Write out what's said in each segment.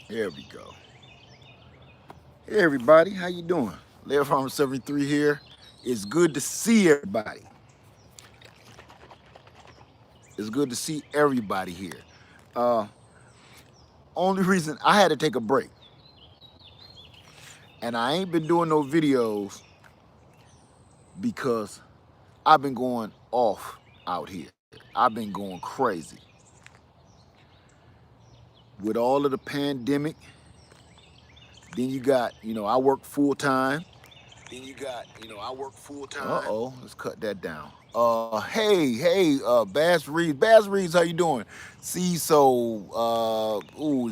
There we go. Hey everybody, how you doing? Lair Farmer 73 here. It's good to see everybody. It's good to see everybody here. Uh, Only reason I had to take a break, and I ain't been doing no videos because I've been going off out here. I've been going crazy with all of the pandemic. Then you got, I work full time. Uh-oh, let's cut that down. Hey, Bass Reeves, how you doing? See, it's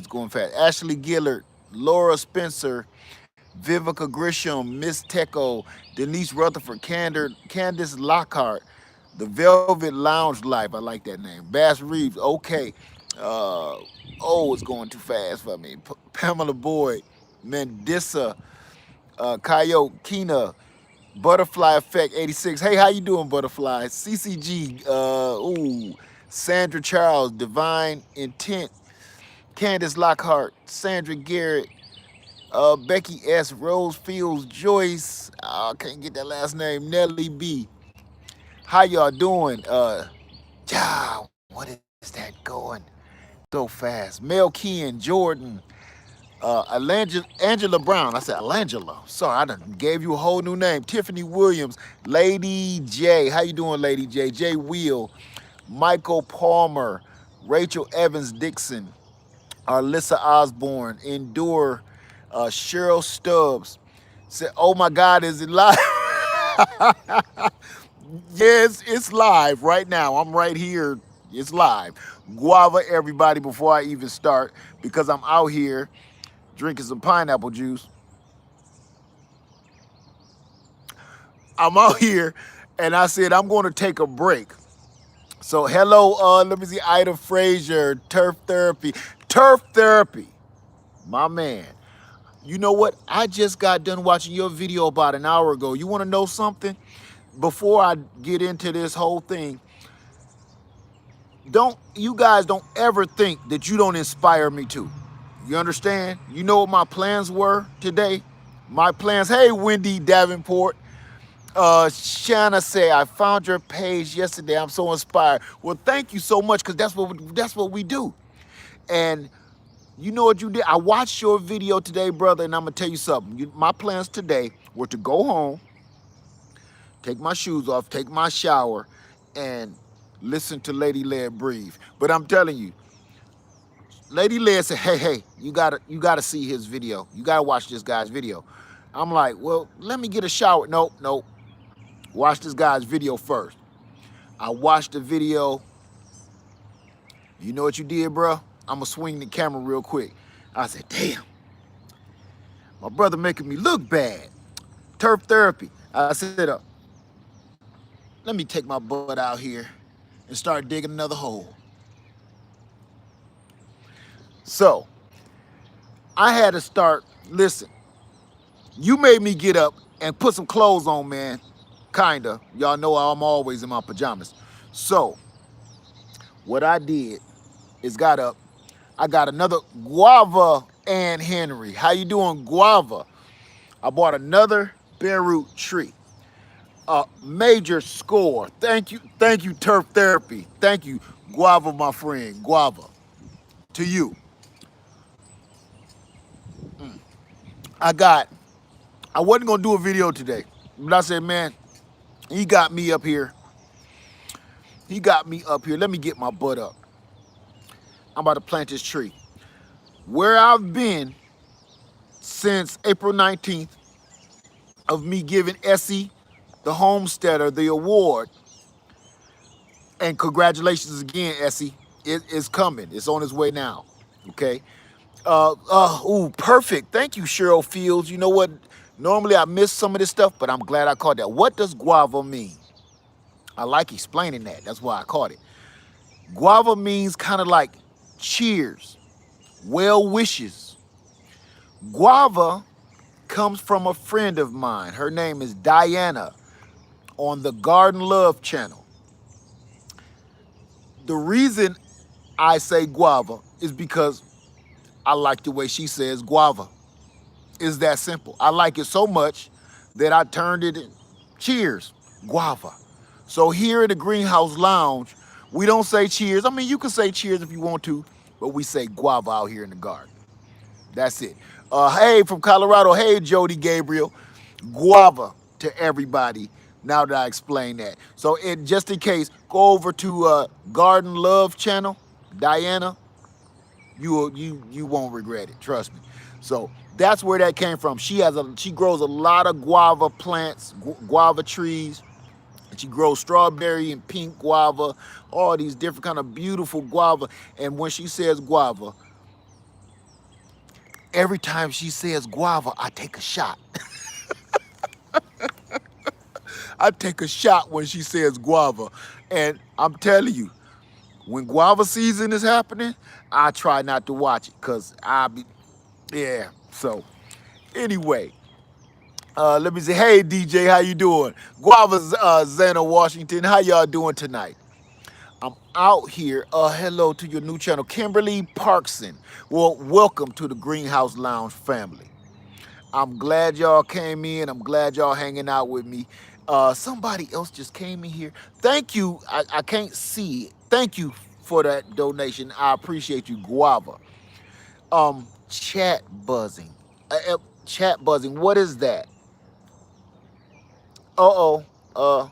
going fast. Ashley Gillard, Laura Spencer, Vivica Grisham, Miss Teco, Denise Rutherford, Candace Lockhart, The Velvet Lounge Life. I like that name. Bass Reeves, okay. Uh, it's going too fast for me. Pamela Boyd, Mendissa, Coyote, Kina, Butterfly Effect 86. Hey, how you doing, Butterfly? CCG, Sandra Charles, Divine Intent, Candace Lockhart, Sandra Garrett, Becky S, Rose Fields, Joyce, I can't get that last name, Nellie B. How y'all doing? What is that going so fast? Mel Kean, Jordan, Angela Brown. I said Alangela. Sorry, I done gave you a whole new name. Tiffany Williams, Lady J. How you doing, Lady J? J Wheel, Michael Palmer, Rachel Evans Dixon, Alyssa Osborne, Endure, Cheryl Stubbs. Said, oh my God, is it live? Yes, it's live right now. I'm right here. It's live. Guava, everybody, before I even start, because I'm out here drinking some pineapple juice. I'm out here and I said I'm going to take a break. So hello, let me see, Ida Frazier, Turf Therapy. Turf Therapy, my man. You know what? I just got done watching your video about an hour ago. You want to know something? Before I get into this whole thing, you guys don't ever think that you don't inspire me too. You understand? You know what my plans were today? My plans, hey, Wendy Davenport. Shanna say, I found your page yesterday. I'm so inspired. Well, thank you so much, because that's what we do. And you know what you did? I watched your video today, brother, and I'm gonna tell you something. My plans today were to go home, take my shoes off, take my shower, and listen to Lady Laird breathe. But I'm telling you, Lady Laird said, hey, you gotta see his video. You gotta watch this guy's video. I'm like, well, let me get a shower. Nope. Watch this guy's video first. I watched the video. You know what you did, bro? I'm gonna swing the camera real quick. I said, damn, my brother making me look bad. Turf Therapy. I said, let me take my butt out here and start digging another hole. So I had to start, listen, you made me get up and put some clothes on, man. Kinda. Y'all know I'm always in my pajamas. So what I did is got up. I got another Guava and Henry. How you doing, Guava? I bought another Beirut tree. A major score. Thank you, Turf Therapy. Thank you, Guava, my friend, Guava. To you. I got, I wasn't gonna do a video today, but I said, man, he got me up here. He got me up here. Let me get my butt up. I'm about to plant this tree. Where I've been since April 19th of me giving Essie, the homesteader, the award. And congratulations again, Essie. It is coming. It's on its way now. Okay. Perfect. Thank you, Cheryl Fields. You know what? Normally I miss some of this stuff, but I'm glad I caught that. What does guava mean? I like explaining that. That's why I caught it. Guava means kind of like cheers, well wishes. Guava comes from a friend of mine. Her name is Diana on the Garden Love channel. The reason I say guava is because I like the way she says guava. It's that simple. I like it so much that I turned it in. Cheers, guava. So here in the Greenhouse Lounge, we don't say cheers. I mean, you can say cheers if you want to, but we say guava out here in the garden. That's it. Hey, from Colorado. Hey, Jody Gabriel. Guava to everybody. Now that I explained that. So, just in case, go over to Garden Love channel. Diana, you won't regret it. Trust me. So that's where that came from. She grows a lot of guava plants, guava trees. And she grows strawberry and pink guava, all these different kind of beautiful guava. And when she says guava, every time she says guava, I take a shot. I take a shot when she says guava. And I'm telling you, when guava season is happening, I try not to watch it because I be, yeah. So anyway, let me say, hey DJ, how you doing? Guava Zana Washington, how y'all doing tonight? I'm out here. Hello to your new channel, Kimberly Parkson. Well, welcome to the Greenhouse Lounge family. I'm glad y'all came in. I'm glad y'all hanging out with me. Somebody else just came in here. Thank you. I can't see it. Thank you for that donation. I appreciate you, Guava. Chat buzzing. Chat buzzing. What is that? Uh-oh.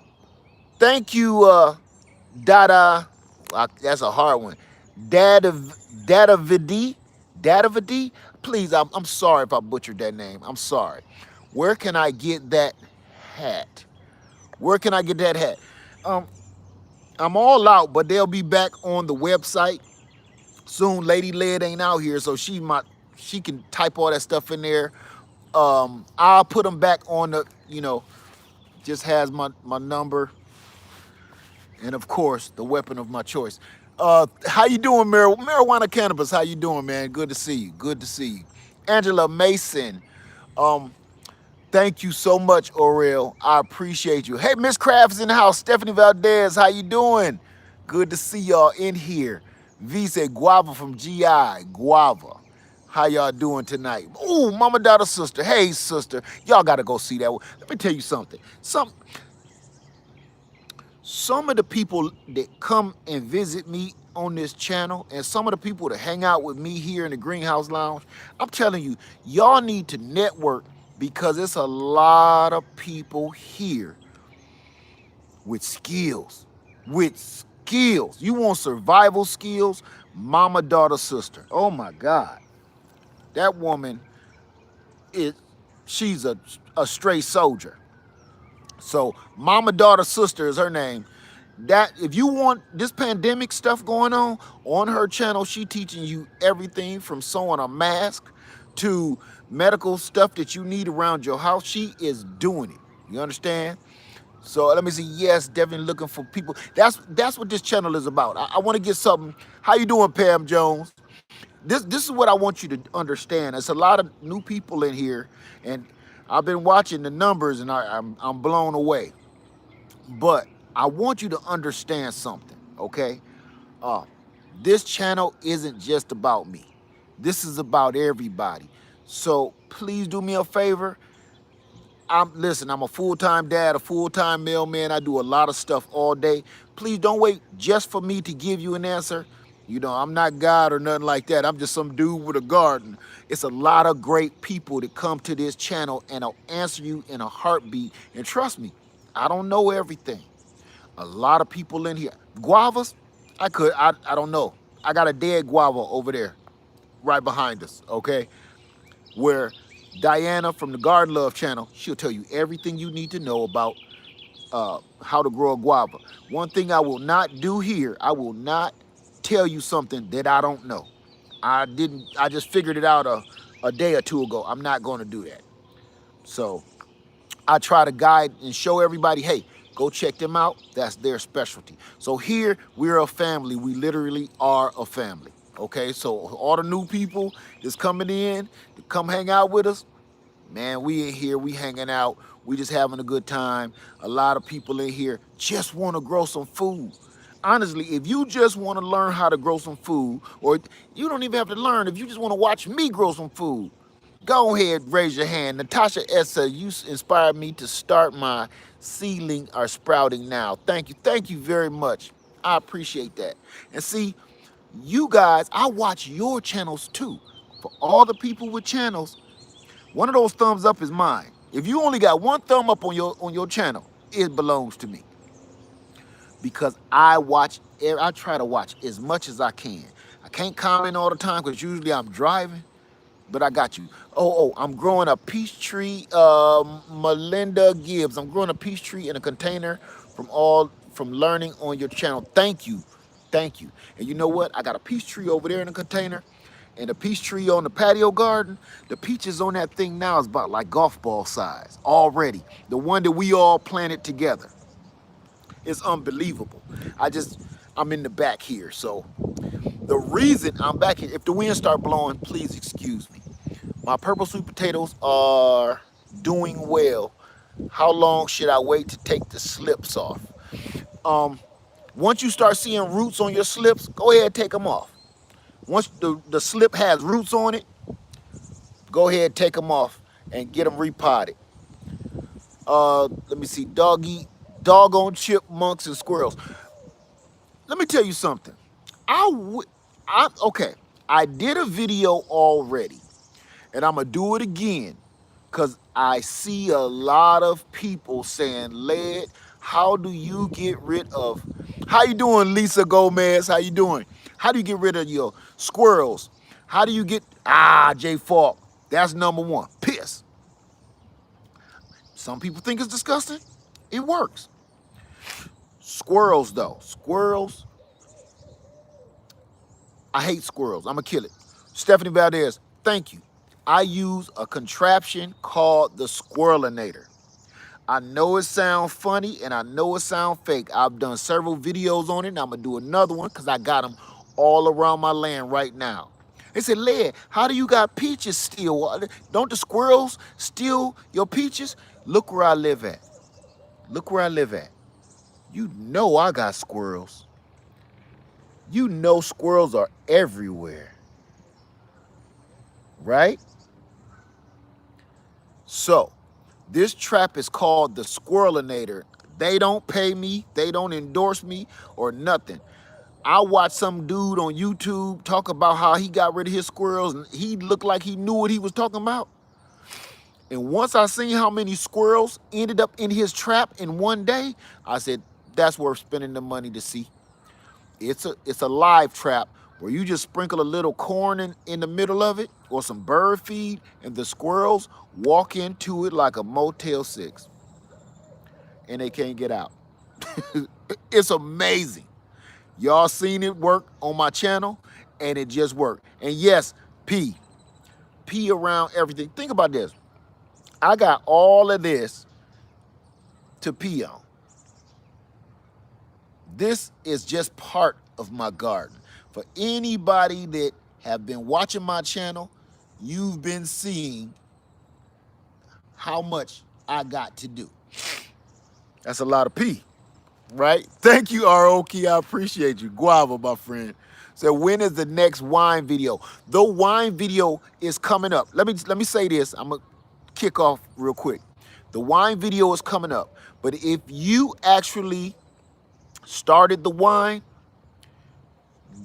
Thank you, Dada. That's a hard one. Dada Dada Vidi. Dada Vidi. Please, I'm sorry if I butchered that name. I'm sorry. Where can I get that hat? Where can I get that hat? Um, I'm all out, but they'll be back on the website soon. Lady Led ain't out here, so she can type all that stuff in there. I'll put them back on the, just has my number and of course the weapon of my choice. How you doing, marijuana cannabis? How you doing, man? Good to see you. Good to see you. Angela Mason. Um, Thank you so much, Orel. I appreciate you. Hey, Miss Crafts in the house. Stephanie Valdez, how you doing? Good to see y'all in here. V said Guava from GI. Guava. How y'all doing tonight? Ooh, mama, daughter, sister. Hey, sister. Y'all got to go see that one. Let me tell you something. Some of the people that come and visit me on this channel and some of the people that hang out with me here in the Greenhouse Lounge, I'm telling you, y'all need to network because it's a lot of people here with skills. With skills. You want survival skills? Mama, daughter, sister. Oh my God. That woman is she's a straight soldier. So mama, daughter, sister is her name. That if you want this pandemic stuff going on her channel, she teaching you everything from sewing a mask to medical stuff that you need around your house. She is doing it. You understand? So let me see. Yes, definitely looking for people. That's what this channel is about. I want to get something. How you doing, Pam Jones? This is what I want you to understand. There's a lot of new people in here, and I've been watching the numbers, and I'm blown away. But I want you to understand something, okay? Uh, this channel isn't just about me. This is about everybody. So please do me a favor. I'm a full-time dad, a full-time mailman. I do a lot of stuff all day. Please don't wait just for me to give you an answer. I'm not God or nothing like that. I'm just some dude with a garden. It's a lot of great people that come to this channel and I'll answer you in a heartbeat. And trust me, I don't know everything. A lot of people in here. Guavas, I don't know. I got a dead guava over there right behind us, okay? Where Diana from the Garden Love channel, she'll tell you everything you need to know about how to grow a guava. One thing I will not do here, I will not tell you something that I don't know. I just figured it out a day or two ago. I'm not going to do that. So I try to guide and show everybody, hey, go check them out. That's their specialty. So here, we're a family. We literally are a family. Okay, so all the new people that's coming in to come hang out with us, man, we in here, we hanging out, we just having a good time. A lot of people in here just want to grow some food. honestly, if you just want to learn how to grow some food, or you don't even have to learn, if you just want to watch me grow some food, go ahead, raise your hand. Natasha Essa, you inspired me to start my seedling or sprouting now. Thank you very much. I appreciate that. And see, you guys, I watch your channels too. For all the people with channels, one of those thumbs up is mine. If you only got one thumb up on your channel, it belongs to me because I try to watch as much as I can. I can't comment all the time because usually I'm driving, but I got you. I'm growing a peach tree, Melinda Gibbs. I'm growing a peach tree in a container from learning on your channel. Thank you. Thank you. And you know what? I got a peach tree over there in a container and a peach tree on the patio garden. The peaches on that thing now is about like golf ball size already. The one that we all planted together. It's unbelievable. I'm in the back here. So the reason I'm back here, if the wind start blowing, please excuse me. My purple sweet potatoes are doing well. How long should I wait to take the slips off? Once you start seeing roots on your slips, go ahead and take them off. Once the slip has roots on it, go ahead, take them off and get them repotted. Let me see, doggone chipmunks and squirrels. Let me tell you something. Okay. I did a video already, and I'm gonna do it again, cause I see a lot of people saying, "Led, how do you get rid of?" How you doing, Lisa Gomez? How you doing? How do you get rid of your squirrels? How do you get J Falk? That's number one. Piss. Some people think it's disgusting. It works. Squirrels though. Squirrels. I hate squirrels. I'm gonna kill it. Stephanie Valdez, thank you. I use a contraption called the Squirrelinator. I know it sounds funny and I know it sounds fake. I've done several videos on it and I'm gonna do another one because I got them all around my land right now. They said, Led, how do you got peaches still? Don't the squirrels steal your peaches? Look where I live at. Look where I live at. You know I got squirrels. You know squirrels are everywhere, right? So, this trap is called the Squirrelinator. They don't pay me, they don't endorse me or nothing. I watched some dude on YouTube talk about how he got rid of his squirrels and he looked like he knew what he was talking about. And once I seen how many squirrels ended up in his trap in one day, I said, that's worth spending the money to see. It's a live trap where you just sprinkle a little corn in the middle of it or some bird feed and the squirrels walk into it like a Motel 6 and they can't get out. It's amazing. Y'all seen it work on my channel and it just worked. And yes, pee around everything. Think about this. I got all of this to pee on. This is just part of my garden. For anybody that have been watching my channel, you've been seeing how much I got to do. That's a lot of pee, right? Thank you, Aoki. I appreciate you. Guava, my friend. So when is the next wine video? The wine video is coming up. Let me say this. I'm gonna kick off real quick. The wine video is coming up. But if you actually started the wine,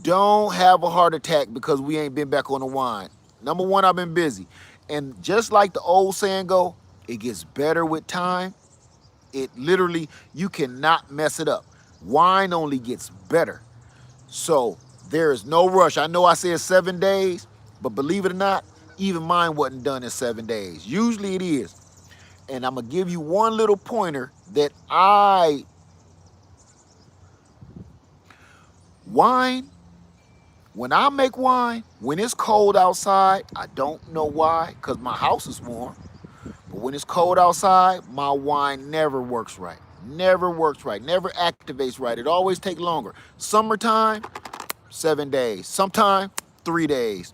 don't have a heart attack because we ain't been back on the wine. Number one, I've been busy. And just like the old saying go, it gets better with time. It literally, you cannot mess it up. Wine only gets better. So there is no rush. I know I said 7 days, but believe it or not, even mine wasn't done in 7 days. Usually it is. And I'm gonna give you one little pointer that wine, when I make wine, when it's cold outside, I don't know why, because my house is warm. But when it's cold outside, my wine never works right. Never works right. Never activates right. It always takes longer. Summertime, 7 days. Sometime, 3 days.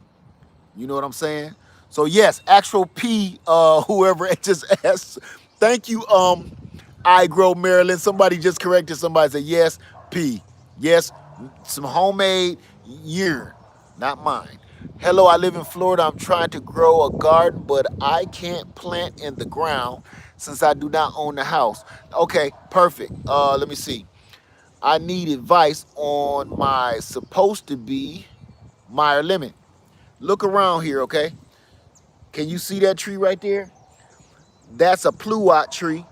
You know what I'm saying? So yes, actual P, whoever just asked. Thank you, I Grow Maryland. Somebody just corrected somebody, said yes, P. Yes, some homemade urine, not mine. Hello, I live in Florida. I'm trying to grow a garden, but I can't plant in the ground since I do not own the house. Okay, perfect. Let me see. I need advice on my supposed to be Meyer lemon. Look around here, okay? Can you see that tree right there? That's a pluot tree.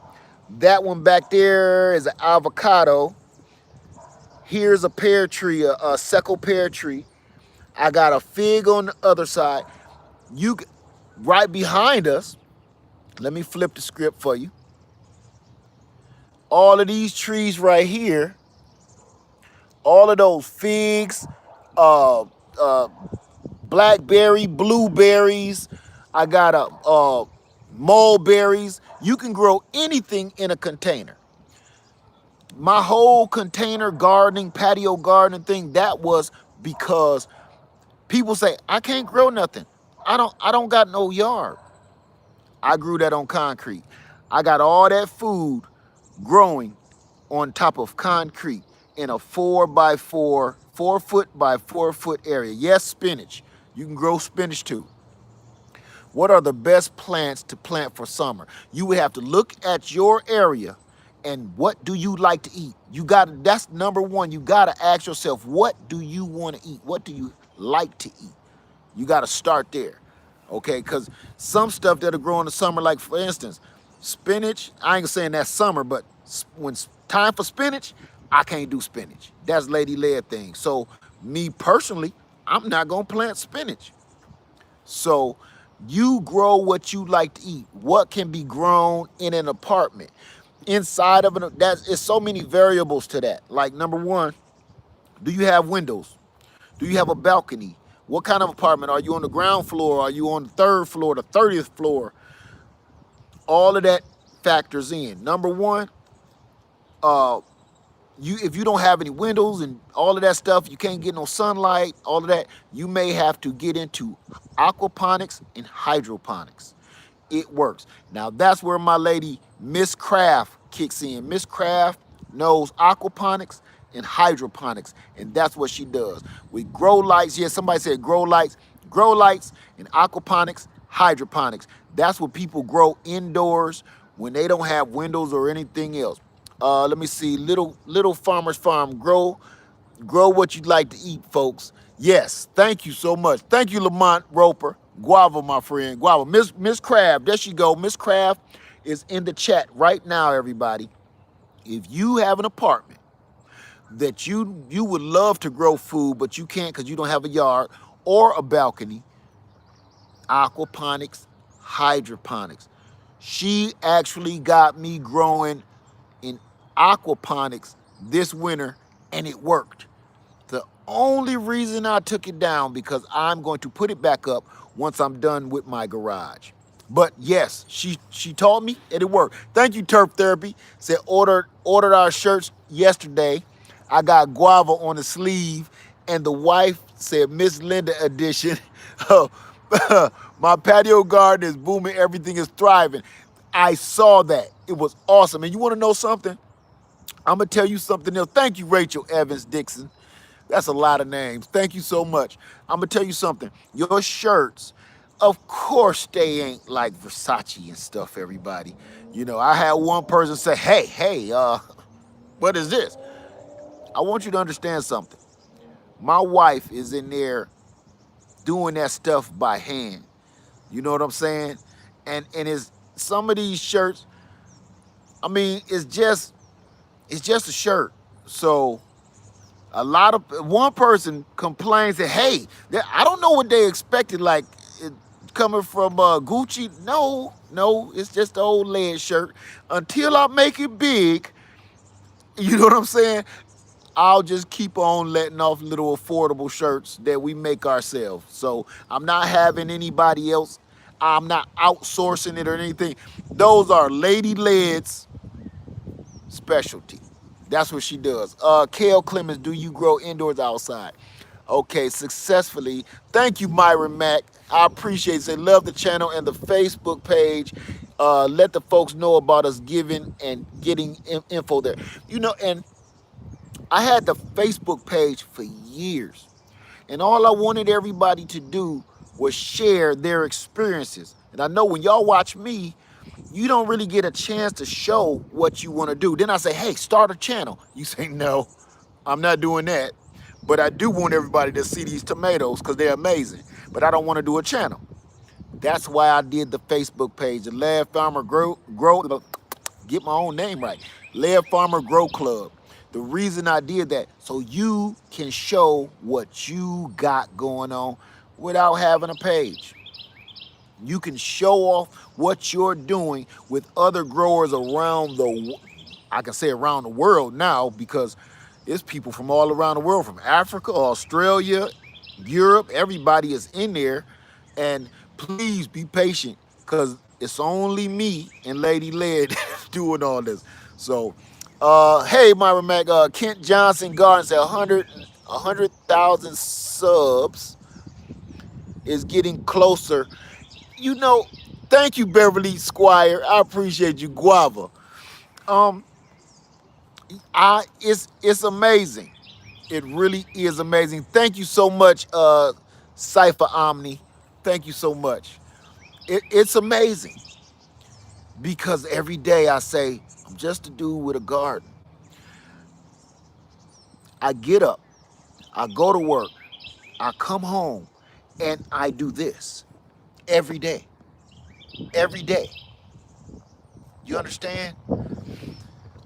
That one back there is an avocado. Here's a pear tree, a seckle pear tree. I got a fig on the other side. You right behind us. Let me flip the script for you. All of these trees right here, all of those figs, uh, uh, blackberry, blueberries. I got mulberries. You can grow anything in a container. My whole container gardening, patio gardening thing, that was because people say I can't grow nothing. I don't got no yard. I grew that on concrete. I got all that food growing on top of concrete in a 4x4, 4 foot by 4 foot area. Yes, spinach. You can grow spinach too. What are the best plants to plant for summer? You would have to look at your area and what do you like to eat? You got to, that's number one. You got to ask yourself, what do you want to eat? What do you like to eat? You got to start there, okay? Because some stuff that'll grow in the summer, like for instance, spinach. I ain't saying that's summer, but when it's time for spinach, I can't do spinach. That's lady led thing. So me personally, I'm not gonna plant spinach. So you grow what you like to eat. What can be grown in an apartment? Inside of an there's so many variables to that. Like number one, do you have windows? Do you have a balcony? What kind of apartment? Are you on the ground floor? Are you on the third floor, the 30th floor? All of that factors in. Number one, uh, you if you don't have any windows and all of that stuff, you can't get no sunlight, all of that, you may have to get into aquaponics and hydroponics. It works. Now that's where my lady Miss Craft kicks in. Miss Craft knows aquaponics and hydroponics, and that's what she does. We grow lights. Yeah, somebody said grow lights and aquaponics, hydroponics. That's what people grow indoors when they don't have windows or anything else. Let me see. Little Farmer's Farm. Grow what you'd like to eat, folks. Yes, thank you so much. Thank you, Lamont Roper. Guava, my friend. Guava. Miss Crab, there she go. Miss Crab is in the chat right now, everybody. If you have an apartment that you would love to grow food, but you can't because you don't have a yard or a balcony, aquaponics, hydroponics. She actually got me growing in aquaponics this winter, and it worked. The only reason I took it down because I'm going to put it back up once I'm done with my garage. But yes, she taught me and it worked. Thank you, Turf Therapy. Said ordered our shirts yesterday. I got guava on the sleeve, and the wife said Miss Linda edition. My patio garden is booming. Everything is thriving. I saw that. It was awesome. And you want to know something? I'm going to tell you something else. Thank you, Rachel Evans Dixon. That's a lot of names. Thank you so much. I'm going to tell you something. Your shirts, of course, they ain't like Versace and stuff, everybody. You know, I had one person say, hey, what is this? I want you to understand something. My wife is in there doing that stuff by hand. You know what I'm saying? And it's some of these shirts, I mean, it's just a shirt. So a lot of one person complains that, hey, I don't know what they expected, like it, coming from Gucci. No, it's just the old lead shirt. Until I make it big, you know what I'm saying? I'll just keep on letting off little affordable shirts that we make ourselves. So I'm not having anybody else. I'm not outsourcing it or anything. Those are Lady Led's specialty. That's what she does. Kale Clemens, do you grow indoors, outside? Okay, successfully. Thank you, Myron Mack. I appreciate it. Say love the channel and the Facebook page. Let the folks know about us giving and getting info there. You know, and I had the Facebook page for years, and all I wanted everybody to do was share their experiences. And I know when y'all watch me, you don't really get a chance to show what you want to do. Then I say, hey, start a channel. You say, no, I'm not doing that. But I do want everybody to see these tomatoes because they're amazing. But I don't want to do a channel. That's why I did the Facebook page, the Lab Farmer Grow, get my own name right, Lab Farmer Grow Club. The reason I did that, so you can show what you got going on without having a page. You can show off what you're doing with other growers around I can say around the world now, because it's people from all around the world, from Africa, Australia, Europe. Everybody is in there. And please be patient, because it's only me and Lady Led doing all this. So, hey, Myra Mac, Kent Johnson Garden said 100,000 subs is getting closer. You know, thank you, Beverly Squire. I appreciate you, Guava. Um, it's amazing. It really is amazing. Thank you so much, Cypher Omni. Thank you so much. It's amazing because every day I say, I'm just a dude with a garden. I get up, I go to work, I come home, and I do this every day. Every day. You understand?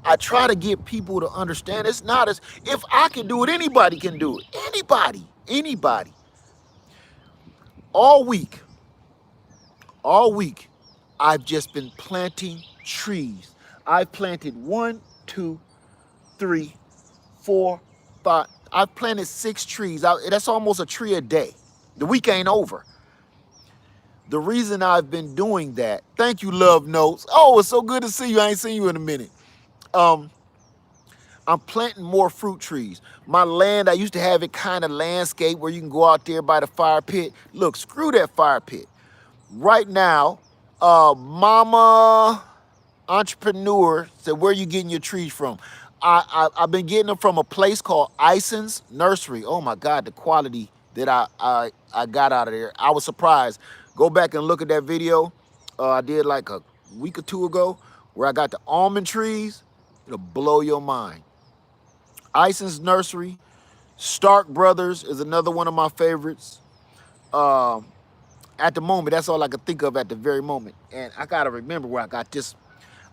I try to get people to understand it's not as if I can do it, anybody can do it. Anybody, anybody. All week, all week, I've just been planting trees. I've planted 1, 2, 3, 4, 5. I've planted 6 trees. That's almost a tree a day. The week ain't over. The reason I've been doing that, thank you, Love Notes. Oh, it's so good to see you. I ain't seen you in a minute. Um, I'm planting more fruit trees. My land, I used to have it kind of landscape where you can go out there by the fire pit. Look, screw that fire pit. Right now, Mama Entrepreneur said, where are you getting your trees from? I've been getting them from a place called Ison's Nursery. Oh my God, the quality that I got out of there. I was surprised. Go back and look at that video I did like a week or two ago where I got the almond trees. It'll blow your mind. Ison's Nursery. Stark Brothers is another one of my favorites. Um, at the moment, that's all I could think of at the very moment. And I gotta remember where I got this.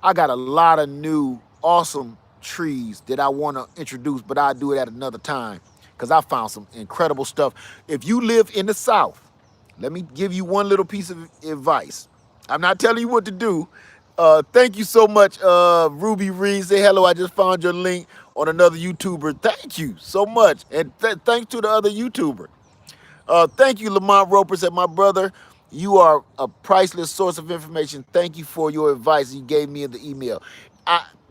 I got a lot of new awesome trees that I want to introduce, but I'll do it at another time because I found some incredible stuff. If you live in the South, let me give you one little piece of advice. I'm not telling you what to do. Thank you so much, Ruby Reed. Say hello. I just found your link on another YouTuber. Thank you so much. And thanks to the other YouTuber. Thank you, Lamont Roper. Said, my brother, you are a priceless source of information. Thank you for your advice you gave me in the email.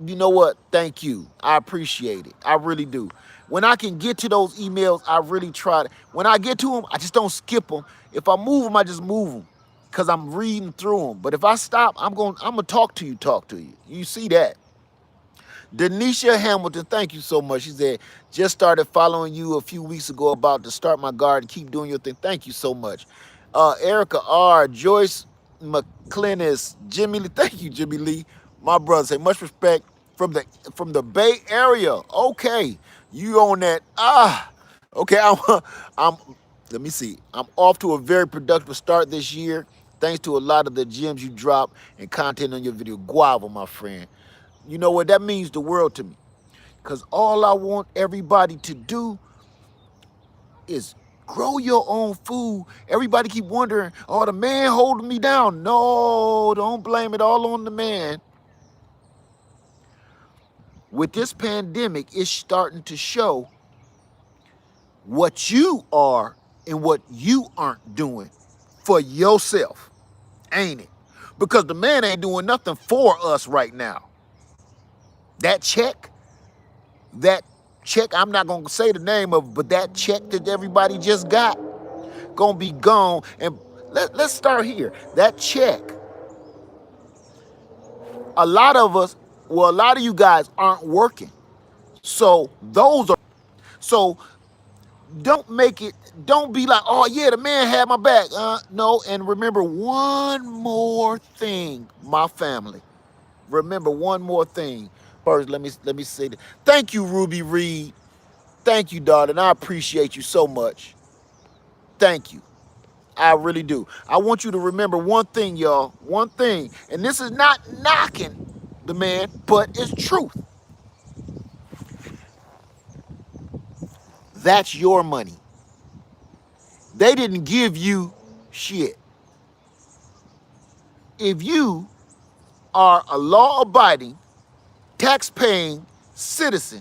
You know what? Thank you. I appreciate it. I really do. When I can get to those emails, I really try to. When I get to them, I just don't skip them. If I move them, I just move them because I'm reading through them. But if I stop, I'm gonna talk to you. Talk to you. You see that? Denisha Hamilton, thank you so much. She said, just started following you a few weeks ago about to start my garden. Keep doing your thing. Thank you so much. Erica R, Joyce McClinnis, Jimmy Lee. Thank you, Jimmy Lee. My brother say much respect from the Bay Area. Okay, you on that? Okay. I'm. Let me see. I'm off to a very productive start this year, thanks to a lot of the gems you drop and content on your video. Guava, my friend. You know what? That means the world to me. Because all I want everybody to do is grow your own food. Everybody keep wondering, oh, the man holding me down. No, don't blame it all on the man. With this pandemic, it's starting to show what you are and what you aren't doing for yourself, ain't it? Because the man ain't doing nothing for us right now. That that check, I'm not gonna say the name of it, but that check that everybody just got gonna be gone. And let's start here. That check, a lot of us, well, a lot of you guys aren't working. So those are, so don't be like, oh yeah, the man had my back. No, and remember one more thing, my family. Remember one more thing. First, let me say that. Thank you, Ruby Reed. Thank you, darling. I appreciate you so much. Thank you. I really do. I want you to remember one thing, y'all. One thing. And this is not knocking the man, but it's truth. That's your money. They didn't give you shit. If you are a law-abiding, tax-paying citizen,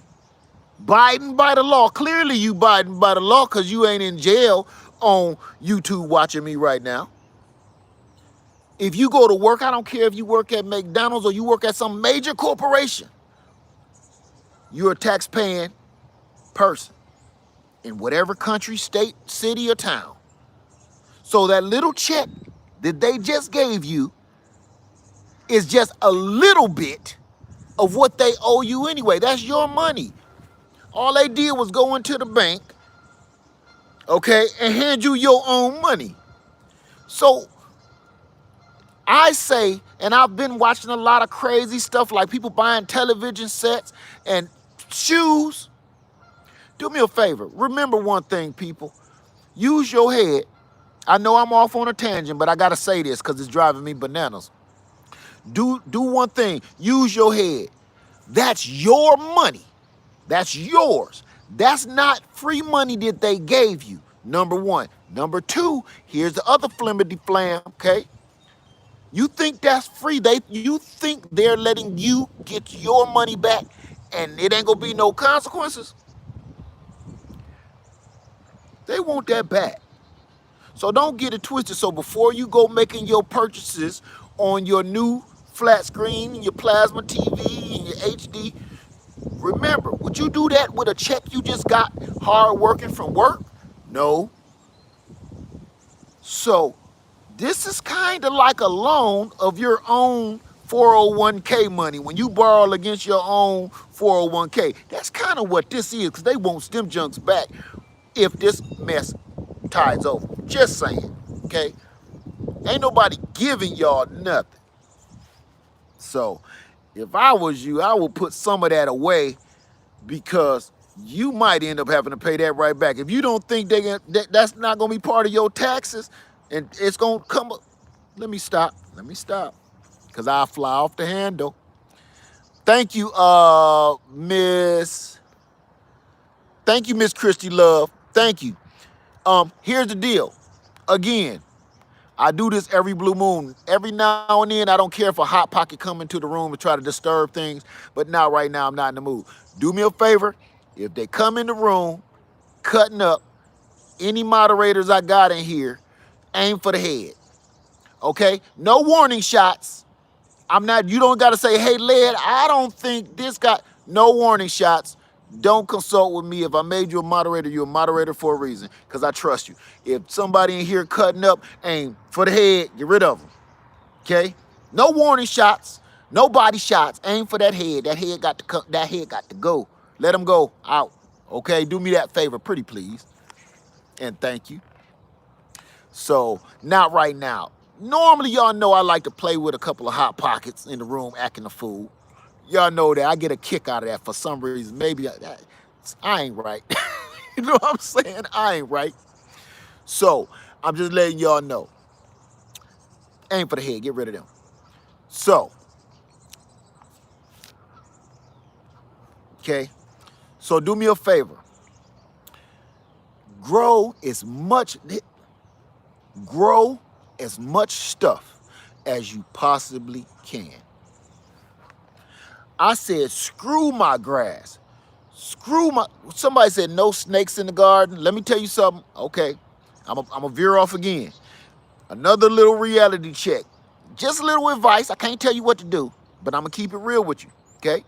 abiding by the law, clearly you abiding by the law because you ain't in jail on YouTube watching me right now. If you go to work, I don't care if you work at McDonald's or you work at some major corporation, you're a tax-paying person in whatever country, state, city, or town. So that little check that they just gave you is just a little bit of what they owe you anyway. That's your money. All they did was go into the bank, okay, and hand you your own money. So I say, and I've been watching a lot of crazy stuff like people buying television sets and shoes. Do me a favor. Remember one thing, people. Use your head. I know I'm off on a tangent, but I got to say this because it's driving me bananas. Do one thing. Use your head. That's your money. That's yours. That's not free money that they gave you. Number one. Number two, here's the other flimity flam, okay? You think that's free. You think they're letting you get your money back and it ain't gonna be no consequences? They want that back. So don't get it twisted. So before you go making your purchases on your new flat screen, your plasma TV, and your HD, remember, would you do that with a check you just got hard working from work? No. So this is kind of like a loan of your own 401k money. When you borrow against your own 401k, that's kind of what this is, because they want stem junks back if this mess tides over. Just saying, okay? Ain't nobody giving y'all nothing. So if I was you, I would put some of that away because you might end up having to pay that right back. If you don't think that's not going to be part of your taxes and it's going to come up. Let me stop, because I'll fly off the handle. Thank you, Miss Christy Love. Thank you. Here's the deal. Again, I do this every blue moon. Every now and then, I don't care if a hot pocket come into the room and try to disturb things, but now, right now, I'm not in the mood. Do me a favor. If they come in the room, cutting up, any moderators I got in here, aim for the head. Okay? No warning shots. You don't got to say, hey, Led, I don't think this guy, no warning shots. Don't consult with me. If I made you a moderator, you're a moderator for a reason, because I trust you. If somebody in here cutting up, aim for the head, get rid of them. Okay? No warning shots, no body shots. Aim for that head. That head got to go. Let them go out. Okay? Do me that favor, pretty please. And thank you. So, not right now. Normally, y'all know I like to play with a couple of hot pockets in the room acting a fool. Y'all know that. I get a kick out of that for some reason. Maybe I ain't right. You know what I'm saying? I ain't right. So, I'm just letting y'all know. Aim for the head. Get rid of them. So, okay? So, do me a favor. Grow as much stuff as you possibly can. I said, screw my grass. Somebody said no snakes in the garden. Let me tell you something. Okay, I'm a veer off again. Another little reality check. Just a little advice. I can't tell you what to do, but I'm going to keep it real with you, okay?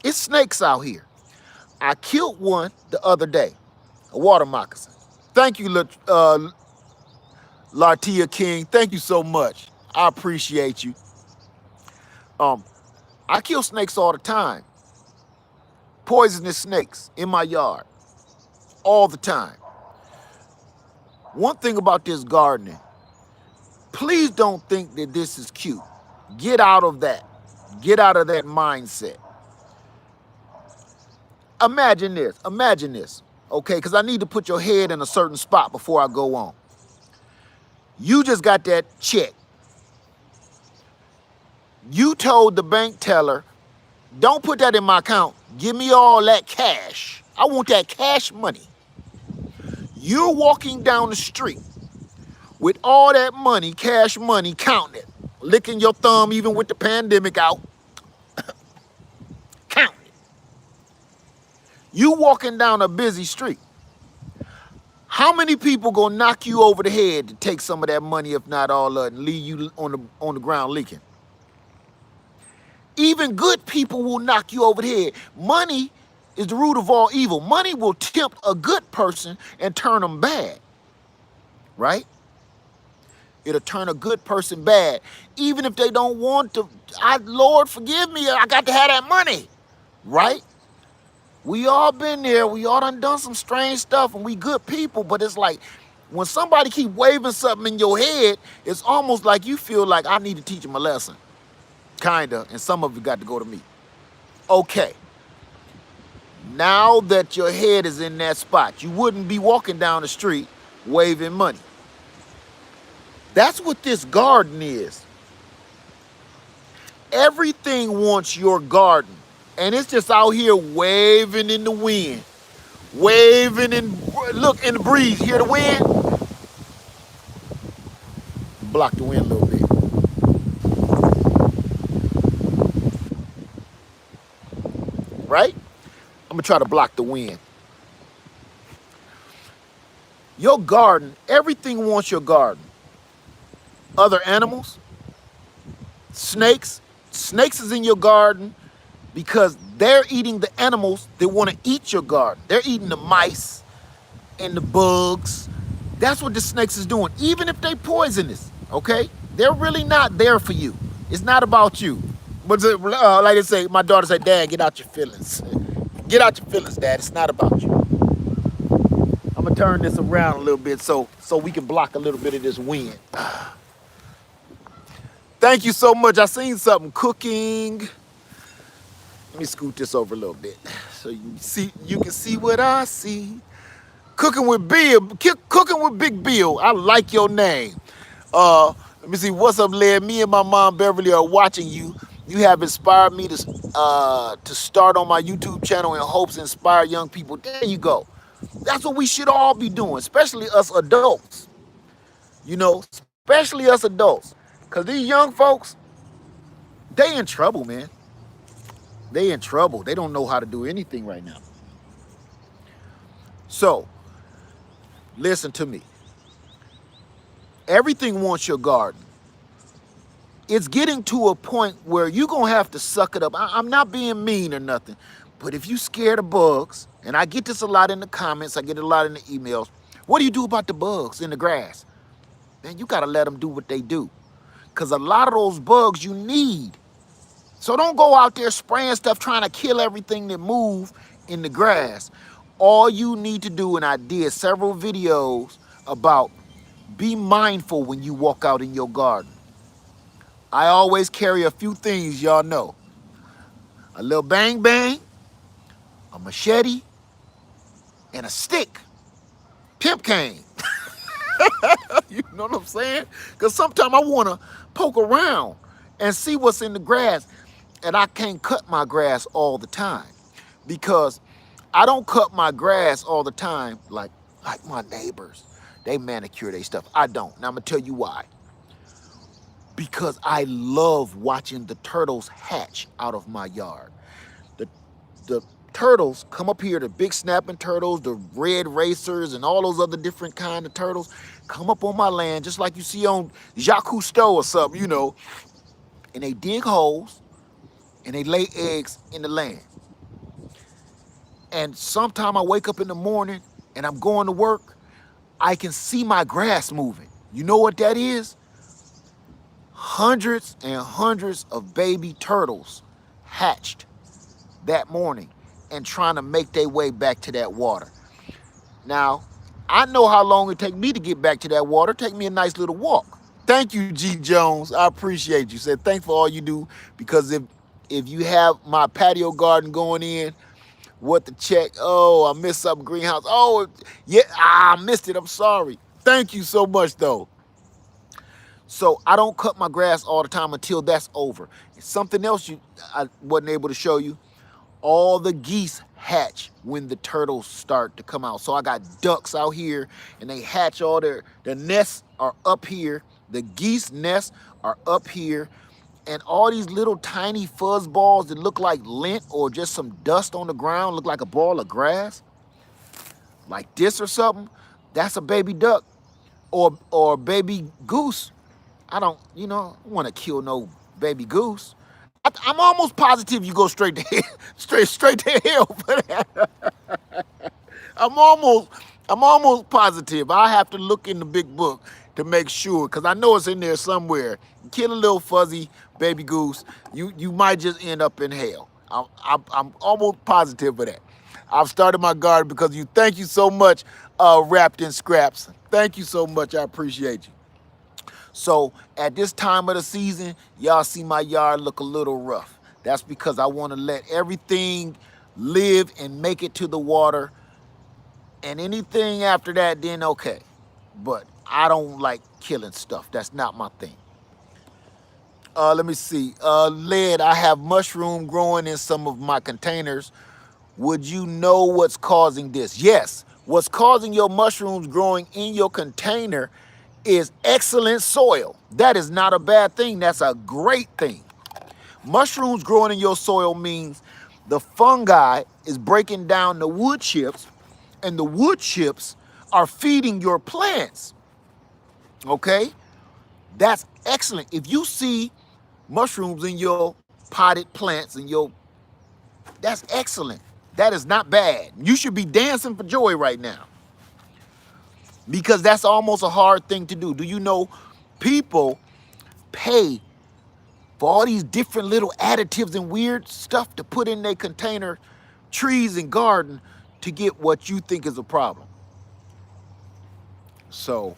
It's snakes out here. I killed one the other day, a water moccasin. Thank you, Lartia King. Thank you so much. I appreciate you. I kill snakes all the time. Poisonous snakes in my yard all the time. One thing about this gardening, please don't think that this is cute. Get out of that. Get out of that mindset. Imagine this. Imagine this. Okay, because I need to put your head in a certain spot before I go on. You just got that check. You told the bank teller, don't put that in my account. Give me all that cash. I want that cash money. You're walking down the street with all that money, cash money, counting it, licking your thumb even with the pandemic out, counting it. You walking down a busy street. How many people gonna knock you over the head to take some of that money, if not all of it, and leave you on the ground leaking? Even good people will knock you over the head. Money is the root of all evil. Money will tempt a good person and turn them bad, right? It'll turn a good person bad, even if they don't want to. Lord, forgive me, I got to have that money, right? We all been there. We all done some strange stuff, and we good people, but it's like when somebody keep waving something in your head, it's almost like you feel like I need to teach them a lesson, kinda, and some of it got to go to me. Okay. Now that your head is in that spot, you wouldn't be walking down the street waving money. That's what this garden is. Everything wants your garden. And it's just out here waving in the wind. Waving in, look, in the breeze. Hear the wind? Block the wind a little bit. Right? I'm going to try to block the wind. Your garden, everything wants your garden. Other animals, snakes. Snakes is in your garden because they're eating the animals that want to eat your garden. They're eating the mice and the bugs. That's what the snakes is doing, even if they poisonous, okay? They're really not there for you. It's not about you. But like I say, my daughter said, Dad, get out your feelings. Get out your feelings, Dad. It's not about you. I'm going to turn this around a little bit so we can block a little bit of this wind. Thank you so much. I seen something cooking. Let me scoot this over a little bit so you can see what I see. Cooking with Bill, cooking with Big Bill. I like your name. Let me see. What's up, Led? Me and my mom Beverly are watching you. You have inspired me to start on my YouTube channel in hopes to inspire young people. There you go. That's what we should all be doing, especially us adults. You know, especially us adults. Because these young folks, they in trouble, man. They in trouble. They don't know how to do anything right now. So, listen to me. Everything wants your garden. It's getting to a point where you're going to have to suck it up. I'm not being mean or nothing, but if you scared of bugs, and I get this a lot in the comments, I get it a lot in the emails, what do you do about the bugs in the grass? Man, you got to let them do what they do. Because a lot of those bugs you need. So don't go out there spraying stuff trying to kill everything that move in the grass. All you need to do, and I did several videos about, be mindful when you walk out in your garden. I always carry a few things y'all know. A little bang bang, a machete, and a stick. Pimp cane. You know what I'm saying? Because sometimes I want to poke around and see what's in the grass. And I can't cut my grass all the time. Because I don't cut my grass all the time like my neighbors. They manicure their stuff. I don't. Now I'm going to tell you why. Because I love watching the turtles hatch out of my yard. The turtles come up here, the big snapping turtles, the red racers, and all those other different kind of turtles come up on my land, just like you see on Jacques Cousteau or something, you know, and they dig holes and they lay eggs in the land. And sometime I wake up in the morning and I'm going to work, I can see my grass moving. You know what that is? Hundreds and hundreds of baby turtles hatched that morning. and trying to make their way back to that water. Now, I know how long it take me to get back to that water. Take me a nice little walk. Thank you, G Jones. I appreciate you. Said thanks for all you do, because if you have my patio garden going in, what the check? Oh, I missed something greenhouse. Oh, yeah, I missed it. I'm sorry. Thank you so much though. So I don't cut my grass all the time until that's over. Something else I wasn't able to show you. All the geese hatch when the turtles start to come out. So I got ducks out here and they hatch all their nests are up here. The geese nests are up here. And all these little tiny fuzz balls that look like lint or just some dust on the ground, look like a ball of grass, like this or something, that's a baby duck or baby goose. I don't, want to kill no baby goose. I'm almost positive you go straight to hell, straight to hell for that. I'm almost positive. I have to look in the big book to make sure, because I know it's in there somewhere. Kill a little fuzzy baby goose, you might just end up in hell. I'm almost positive of that. I've started my garden because you. Thank you so much, Wrapped in Scraps. Thank you so much. I appreciate you. So at this time of the season, y'all see my yard look a little rough. That's because I want to let everything live and make it to the water. And anything after that, then okay. But I don't like killing stuff. That's not my thing. Let me see. Lead, I have mushroom growing in some of my containers. Would you know what's causing this? Yes. What's causing your mushrooms growing in your container is excellent soil. That is not a bad thing. That's a great thing. Mushrooms growing in your soil means the fungi is breaking down the wood chips, and the wood chips are feeding your plants. Okay? That's excellent. If you see mushrooms in your potted plants that's excellent. That is not bad. You should be dancing for joy right now, because that's almost a hard thing to do. Do you know people pay for all these different little additives and weird stuff to put in their container, trees and garden, to get what you think is a problem? So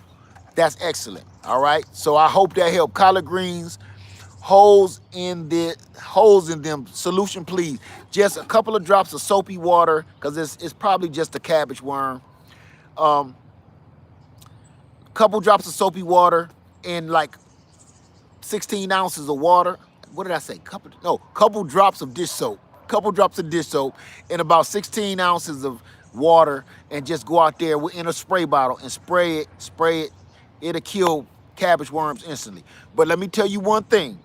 that's excellent. All right. So I hope that helped. Collard greens, holes in them. Solution, please. Just a couple of drops of soapy water, because it's probably just a cabbage worm. Couple drops of soapy water in like 16 ounces of water. What did I say? Couple drops of dish soap. Couple drops of dish soap in about 16 ounces of water, and just go out there in a spray bottle and spray it. It'll kill cabbage worms instantly. But let me tell you one thing.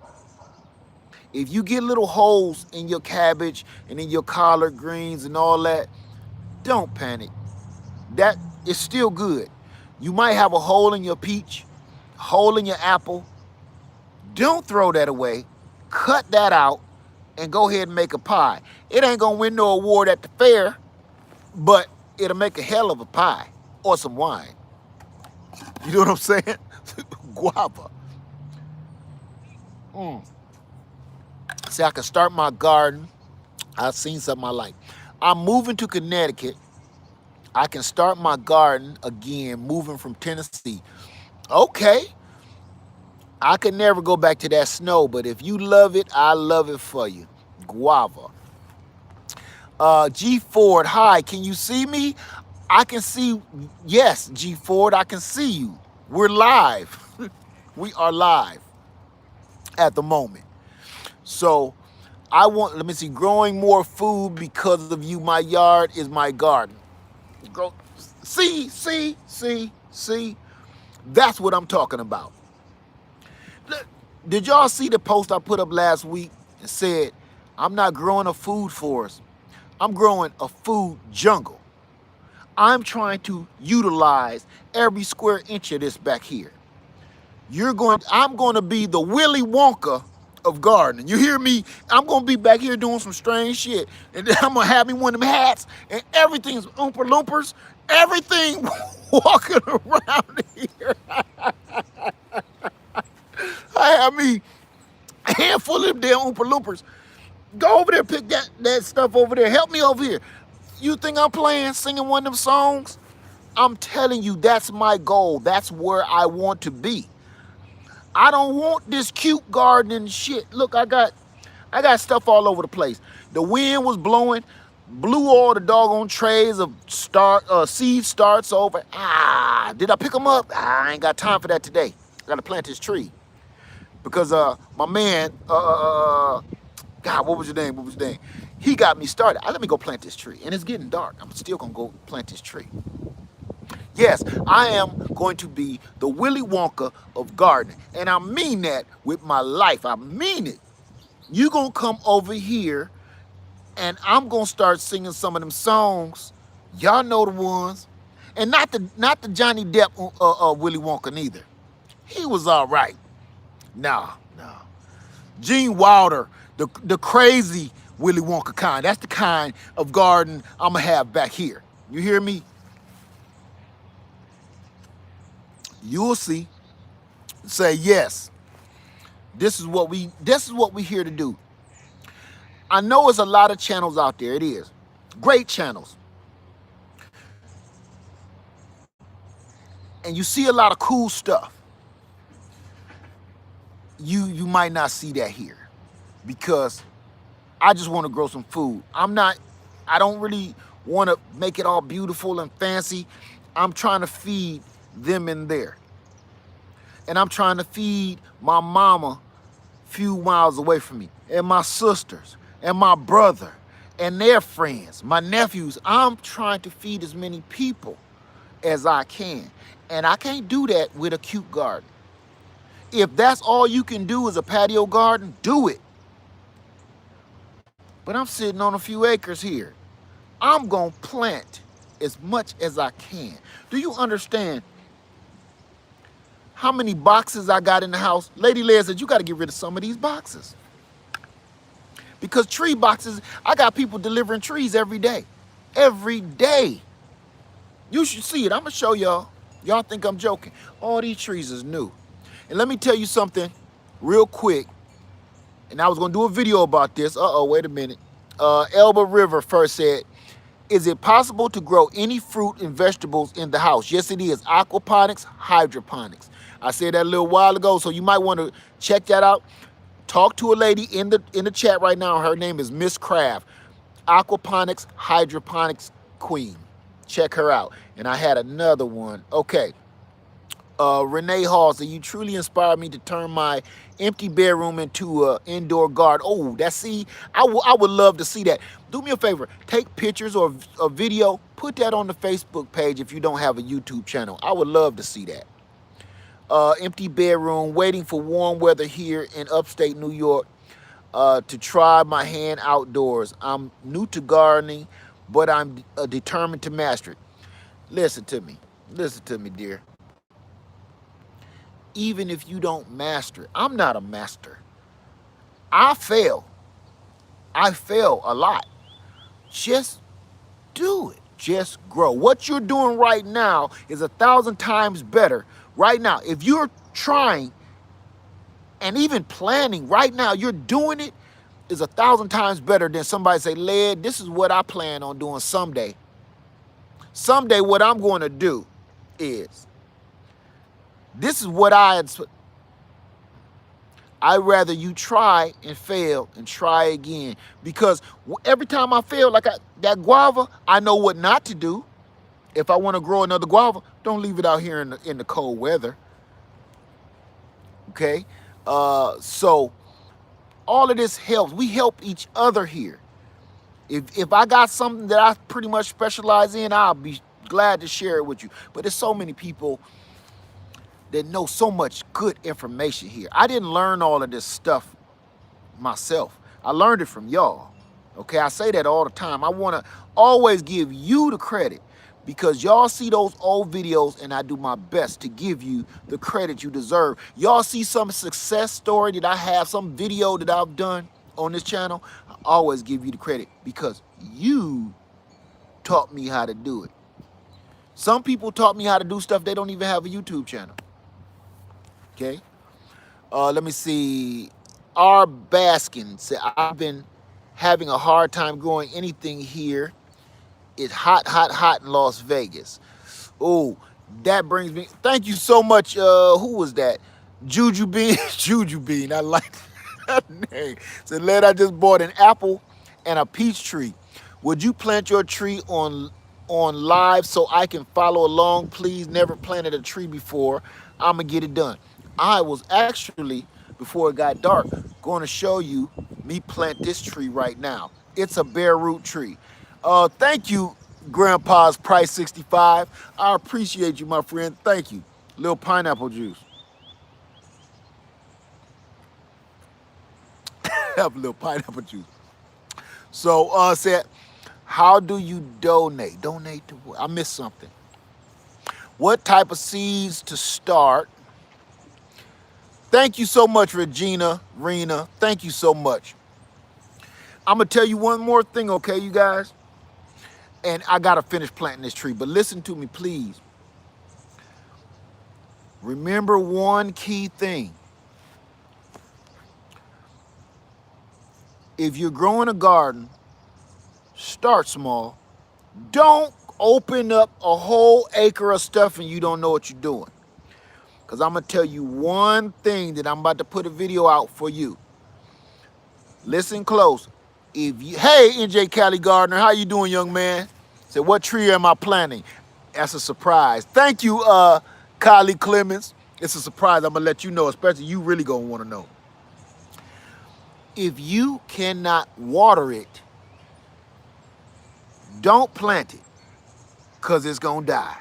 If you get little holes in your cabbage and in your collard greens and all that, don't panic. That is still good. You might have a hole in your peach, hole in your apple. Don't throw that away. Cut that out and go ahead and make a pie. It ain't gonna win no award at the fair, but it'll make a hell of a pie or some wine. You know what I'm saying? Guava. See, I can start my garden. I've seen something I like. I'm moving to Connecticut. I can start my garden again, moving from Tennessee. Okay. I can never go back to that snow, but if you love it, I love it for you. Guava. G Ford, hi, can you see me? I can see, yes, G Ford, I can see you. We're live. We are live at the moment. So let me see, growing more food because of you. My yard is my garden. See. That's what I'm talking about. Did y'all see the post I put up last week and said, I'm not growing a food forest. I'm growing a food jungle. I'm trying to utilize every square inch of this back here. I'm going to be the Willy Wonka of gardening. You hear me? I'm going to be back here doing some strange shit. And then I'm going to have me one of them hats, and everything's Oompa Loompas. Everything walking around here. I have me a handful of them damn Oompa Loompas Go over there, pick that stuff over there. Help me over here. You think I'm playing, singing one of them songs? I'm telling you, that's my goal. That's where I want to be. I don't want this cute garden and shit. Look, I got stuff all over the place. The wind was blowing, blew all the doggone trays of seed starts over. Did I pick them up? I ain't got time for that today. I gotta plant this tree because my man, God, what was your name? What was your name? He got me started. Let me go plant this tree, and it's getting dark. I'm still gonna go plant this tree. Yes, I am going to be the Willy Wonka of gardening, and I mean that with my life. I mean it. You gonna come over here, and I'm gonna start singing some of them songs. Y'all know the ones, and not the Johnny Depp Willy Wonka neither. He was all right. Nah. Gene Wilder, the crazy Willy Wonka kind. That's the kind of garden I'm gonna have back here. You hear me? You'll see. Say yes. This is what we here to do. I know it's a lot of channels out there. It is. Great channels. And you see a lot of cool stuff. You might not see that here because I just want to grow some food. I don't really want to make it all beautiful and fancy. I'm trying to feed them in there. And I'm trying to feed my mama a few miles away from me, and my sisters, and my brother, and their friends, my nephews. I'm trying to feed as many people as I can. And I can't do that with a cute garden. If that's all you can do is a patio garden, do it. But I'm sitting on a few acres here. I'm going to plant as much as I can. Do you understand how many boxes I got in the house? Lady Leah said, you got to get rid of some of these boxes. Because tree boxes, I got people delivering trees every day. Every day. You should see it. I'm going to show y'all. Y'all think I'm joking. All these trees is new. And let me tell you something real quick. And I was going to do a video about this. Wait a minute. Elba River first said, is it possible to grow any fruit and vegetables in the house? Yes, it is. Aquaponics, hydroponics. I said that a little while ago, so you might want to check that out. Talk to a lady in the chat right now. Her name is Miss Craft. Aquaponics, hydroponics queen. Check her out. And I had another one. Okay. Renee Hall said, you truly inspired me to turn my empty bedroom into an indoor garden. Oh, I would love to see that. Do me a favor. Take pictures or a video. Put that on the Facebook page if you don't have a YouTube channel. I would love to see that. Empty bedroom, waiting for warm weather here in upstate New York to try my hand outdoors. I'm new to gardening, but I'm determined to master it. Listen to me. Listen to me, dear. Even if you don't master it, I'm not a master. I fail. I fail a lot. Just do it. Just grow. What you're doing right now is 1,000 times better. Right now, if you're trying and even planning right now, you're doing it, is 1,000 times better than somebody say, Led, this is what I plan on doing someday. Someday what I'm going to do is, this is what I'd rather you try and fail and try again. Because every time I fail, like that guava, I know what not to do. If I want to grow another guava, don't leave it out here in the cold weather. Okay? So all of this helps. We help each other here. If I got something that I pretty much specialize in, I'll be glad to share it with you. But there's so many people that know so much good information here. I didn't learn all of this stuff myself. I learned it from y'all. Okay, I say that all the time. I want to always give you the credit because y'all see those old videos and I do my best to give you the credit you deserve. Y'all see some success story that I have, some video that I've done on this channel, I always give you the credit because you taught me how to do it. Some people taught me how to do stuff, they don't even have a YouTube channel. Okay, let me see. R. Baskin said, I've been having a hard time growing anything here. It's hot, hot, hot in Las Vegas. Oh, that brings me. Thank you so much. Who was that? Juju Bean. Juju Bean. I like that name. Said, Led, I just bought an apple and a peach tree. Would you plant your tree on live so I can follow along? Please. Never planted a tree before. I'ma get it done. I was actually, before it got dark, going to show you me plant this tree right now. It's a bare root tree. Thank you, Grandpa's Price 65. I appreciate you, my friend. Thank you. Little pineapple juice. Have a little pineapple juice. So, said, how do you donate? Donate to what? I missed something. What type of seeds to start? Thank you so much, Regina, Rena. Thank you so much. I'm going to tell you one more thing, okay, you guys? And I got to finish planting this tree, but listen to me, please. Remember one key thing. If you're growing a garden, start small. Don't open up a whole acre of stuff and you don't know what you're doing. Because I'm going to tell you one thing that I'm about to put a video out for you. Listen close. If you, hey, NJ Cali Gardner, how you doing, young man? Said, what tree am I planting? That's a surprise. Thank you, Kylie Clemens. It's a surprise. I'm going to let you know, especially you really going to want to know. If you cannot water it, don't plant it because it's going to die.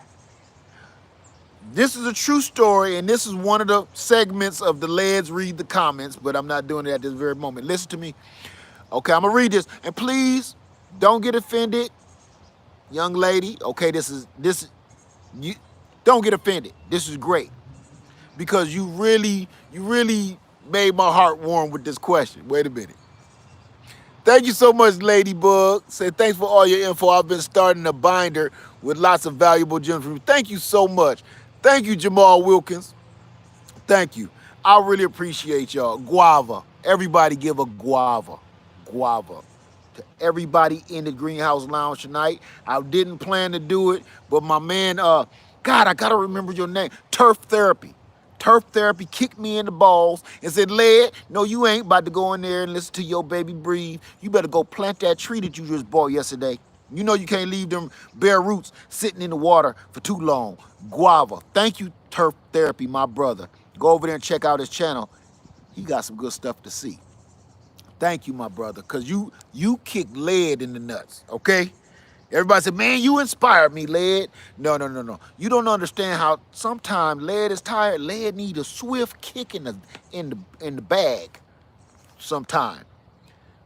This is a true story, and this is one of the segments of the Leds Read the Comments, but I'm not doing it at this very moment. Listen to me. Okay, I'm going to read this. And please, don't get offended, young lady. Okay, you don't get offended. This is great. Because you really made my heart warm with this question. Wait a minute. Thank you so much, Ladybug. Say thanks for all your info. I've been starting a binder with lots of valuable gems from you. Thank you so much. Thank you, Jamal Wilkins. Thank you. I really appreciate y'all. Guava. Everybody give a guava. Guava. To everybody in the Greenhouse Lounge tonight. I didn't plan to do it, but my man, God, I got to remember your name. Turf Therapy. Turf Therapy kicked me in the balls and said, Led, no, you ain't about to go in there and listen to your baby breathe. You better go plant that tree that you just bought yesterday. You know you can't leave them bare roots sitting in the water for too long. Guava. Thank you, Turf Therapy, my brother. Go over there and check out his channel. He got some good stuff to see. Thank you, my brother, because you kick Led in the nuts, okay? Everybody said, man, you inspired me, Led. No. You don't understand how sometimes Led is tired. Led need a swift kick in the bag sometime.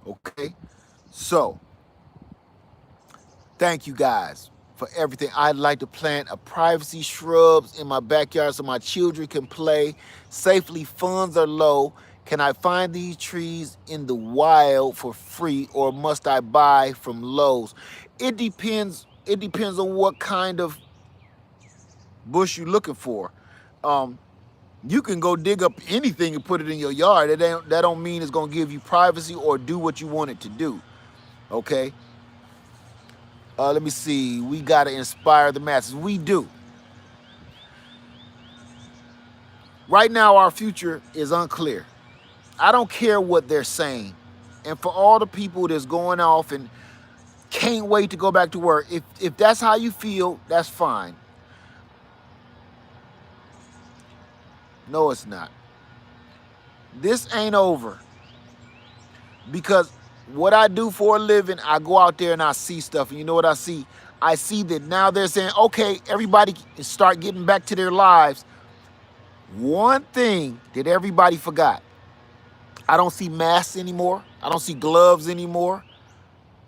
Okay? So, thank you guys for everything. I'd like to plant a privacy shrubs in my backyard so my children can play safely. Funds are low. Can I find these trees in the wild for free or must I buy from Lowe's? It depends. It depends on what kind of bush you're looking for. You can go dig up anything and put it in your yard. That don't mean it's gonna give you privacy or do what you want it to do. Okay. Let me see. We gotta inspire the masses. We do. Right now, our future is unclear. I don't care what they're saying. And for all the people that's going off and can't wait to go back to work, if that's how you feel, that's fine. No, it's not. This ain't over. Because what I do for a living, I go out there and I see stuff. And you know what I see? I see that now they're saying, okay, everybody start getting back to their lives. One thing that everybody forgot. I don't see masks anymore. I don't see gloves anymore.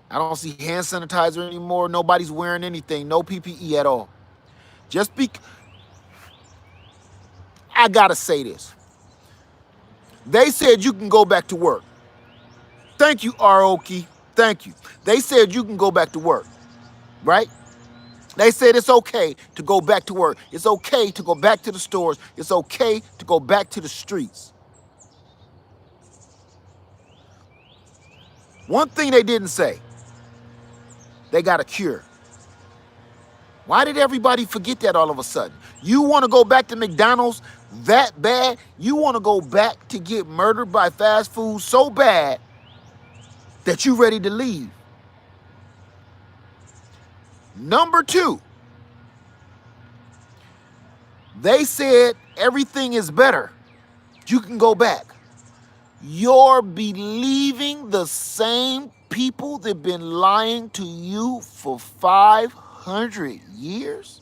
I don't see hand sanitizer anymore. Nobody's wearing anything. No PPE at all. I gotta say this. They said you can go back to work. Thank you, Aoki. Thank you. They said you can go back to work, right? They said it's okay to go back to work. It's okay to go back to the stores. It's okay to go back to the streets. One thing they didn't say, they got a cure. Why did everybody forget that all of a sudden? You want to go back to McDonald's that bad? You want to go back to get murdered by fast food so bad that you ready to leave? Number two, they said everything is better. You can go back. You're believing the same people that have been lying to you for 500 years?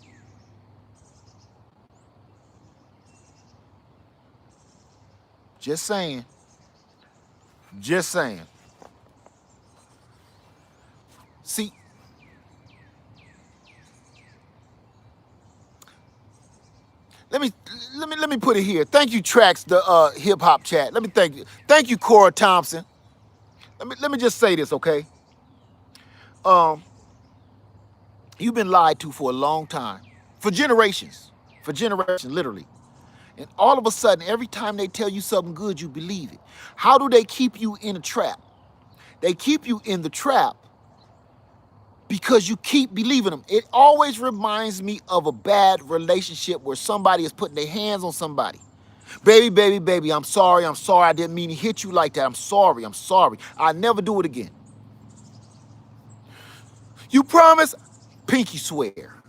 Just saying. Just saying. See, let me put it here. Thank you, Tracks, the hip hop chat. Let me thank you. Thank you, Cora Thompson. Let me just say this, okay? Um, you've been lied to for a long time, for generations, literally. And all of a sudden, every time they tell you something good, you believe it. How do they keep you in a trap? They keep you in the trap because you keep believing them. It always reminds me of a bad relationship where somebody is putting their hands on somebody. Baby, I'm sorry. I didn't mean to hit you like that. I'm sorry. I'll never do it again. You promise? Pinky swear.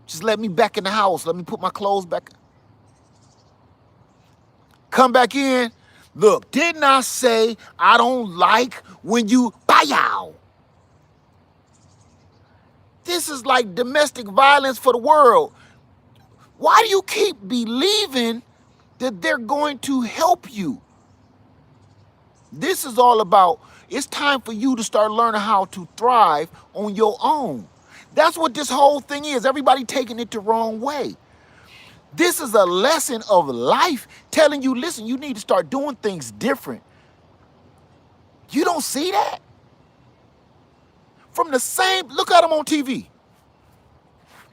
Just let me back in the house. Let me put my clothes back. Come back in. Look, didn't I say I don't like when you bow? This is like domestic violence for the world. Why do you keep believing that they're going to help you? This is all about, it's time for you to start learning how to thrive on your own. That's what this whole thing is. Everybody taking it the wrong way. This is a lesson of life telling you, listen, you need to start doing things different. You don't see that? From the same, look at them on TV.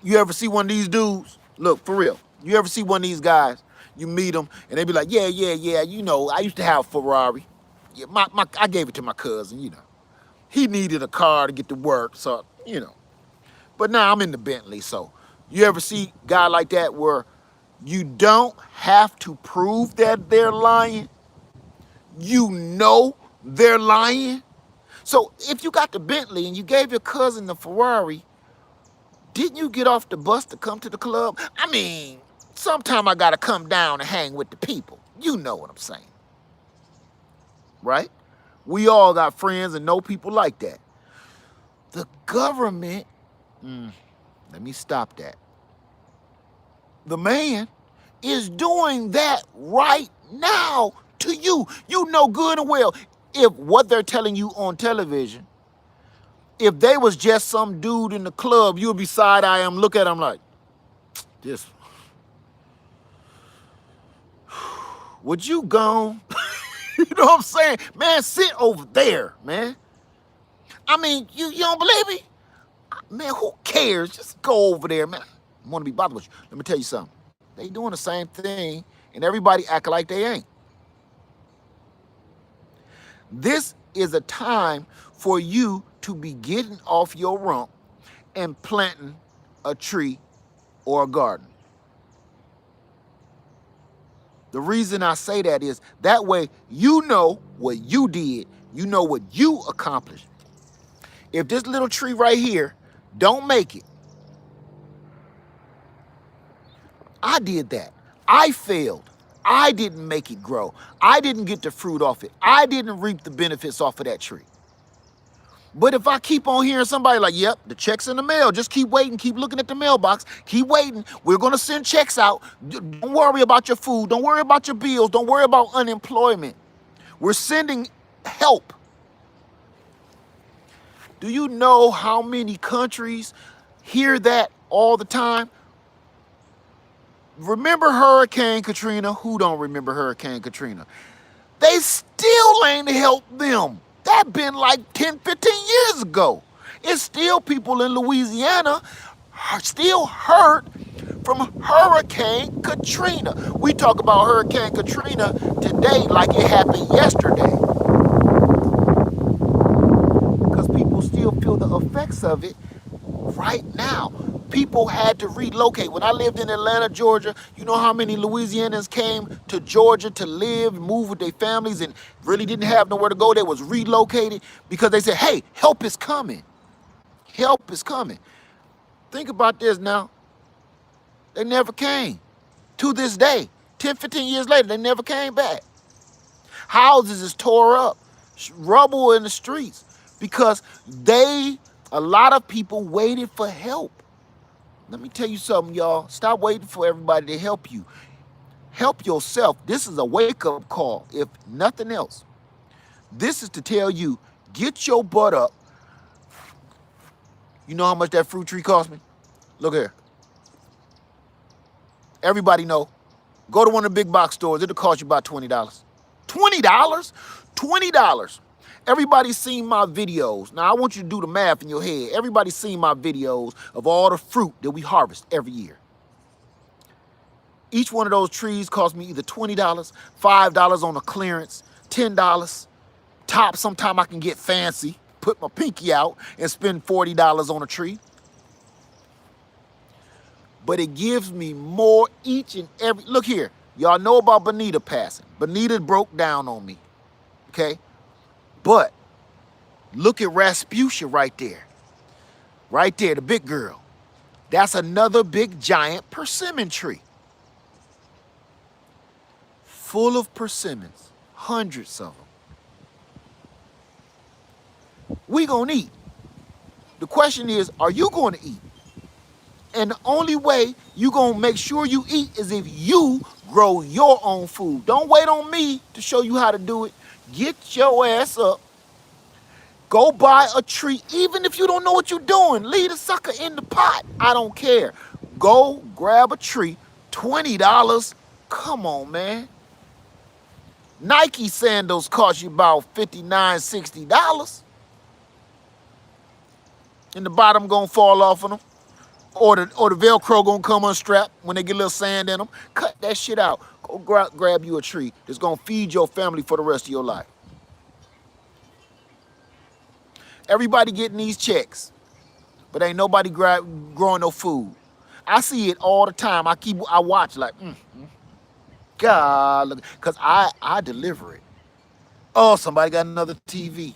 You ever see one of these dudes? Look, for real. You ever see one of these guys? You meet them and they be like, yeah, you know, I used to have a Ferrari. Yeah, I gave it to my cousin, you know. He needed a car to get to work, so, you know. But now I'm in the Bentley, so. You ever see a guy like that where you don't have to prove that they're lying? You know they're lying? So if you got the Bentley and you gave your cousin the Ferrari, didn't you get off the bus to come to the club? I mean, sometime I gotta come down and hang with the people. You know what I'm saying. Right? We all got friends and know people like that. The government, let me stop that. The man is doing that right now to you. You know good and well if what they're telling you on television, if they was just some dude in the club, you'll be side-eye him, look at him like, this. Would you go? You know what I'm saying? Man, sit over there, man. I mean, you don't believe me? Man, who cares? Just go over there, man. I want to be bothered with you. Let me tell you something. They doing the same thing, and everybody acting like they ain't. This is a time for you to be getting off your rump and planting a tree or a garden. The reason I say that is that way you know what you did, you know what you accomplished. If this little tree right here don't make it, I did that. I failed. I didn't make it grow. I didn't get the fruit off it. I didn't reap the benefits off of that tree. But if I keep on hearing somebody like, yep, the check's in the mail, just keep waiting, keep looking at the mailbox, keep waiting, we're going to send checks out. Don't worry about your food. Don't worry about your bills. Don't worry about unemployment. We're sending help. Do you know how many countries hear that all the time? Remember Hurricane Katrina? Who don't remember Hurricane Katrina? They still ain't helped them. That been like 10, 15 years ago. It's still people in Louisiana still hurt from Hurricane Katrina. We talk about Hurricane Katrina today like it happened yesterday. feel the effects of it right now. People had to relocate. When I lived in Atlanta, Georgia, you know how many Louisianans came to Georgia to live, move with their families, and really didn't have nowhere to go. They was relocated because they said, hey, help is coming. Help is coming. Think about this now. They never came. To this day, 10, 15 years later, they never came back. Houses is tore up, rubble in the streets, because a lot of people waited for help. Let me tell you something, y'all. Stop waiting for everybody to help you. Help yourself. This is a wake-up call, if nothing else. This is to tell you, get your butt up. You know how much that fruit tree cost me? Look here. Everybody know. Go to one of the big box stores. It'll cost you about $20. $20? $20. Everybody's seen my videos. Now, I want you to do the math in your head. Everybody's seen my videos of all the fruit that we harvest every year. Each one of those trees cost me either $20, $5 on a clearance, $10. Top, sometime I can get fancy, put my pinky out and spend $40 on a tree. But it gives me more each and every, look here, y'all know about Bonita passing. Bonita broke down on me, okay? But look at Rasputia right there. Right there, the big girl. That's another big giant persimmon tree. Full of persimmons, hundreds of them. We gonna eat. The question is, are you going to eat? And the only way you gonna make sure you eat is if you grow your own food. Don't wait on me to show you how to do it. Get your ass up. Go buy a tree, even if you don't know what you're doing. Leave the sucker in the pot. I don't care. Go grab a tree, $20. Come on, man. Nike sandals cost you about $59, $60. And the bottom gonna fall off of them. Or the Velcro gonna come unstrapped when they get a little sand in them. Cut that shit out. Go grab you a tree that's gonna feed your family for the rest of your life. Everybody getting these checks, but ain't nobody growing no food. I see it all the time. I watch like, God, look, cause I deliver it. Oh, somebody got another TV.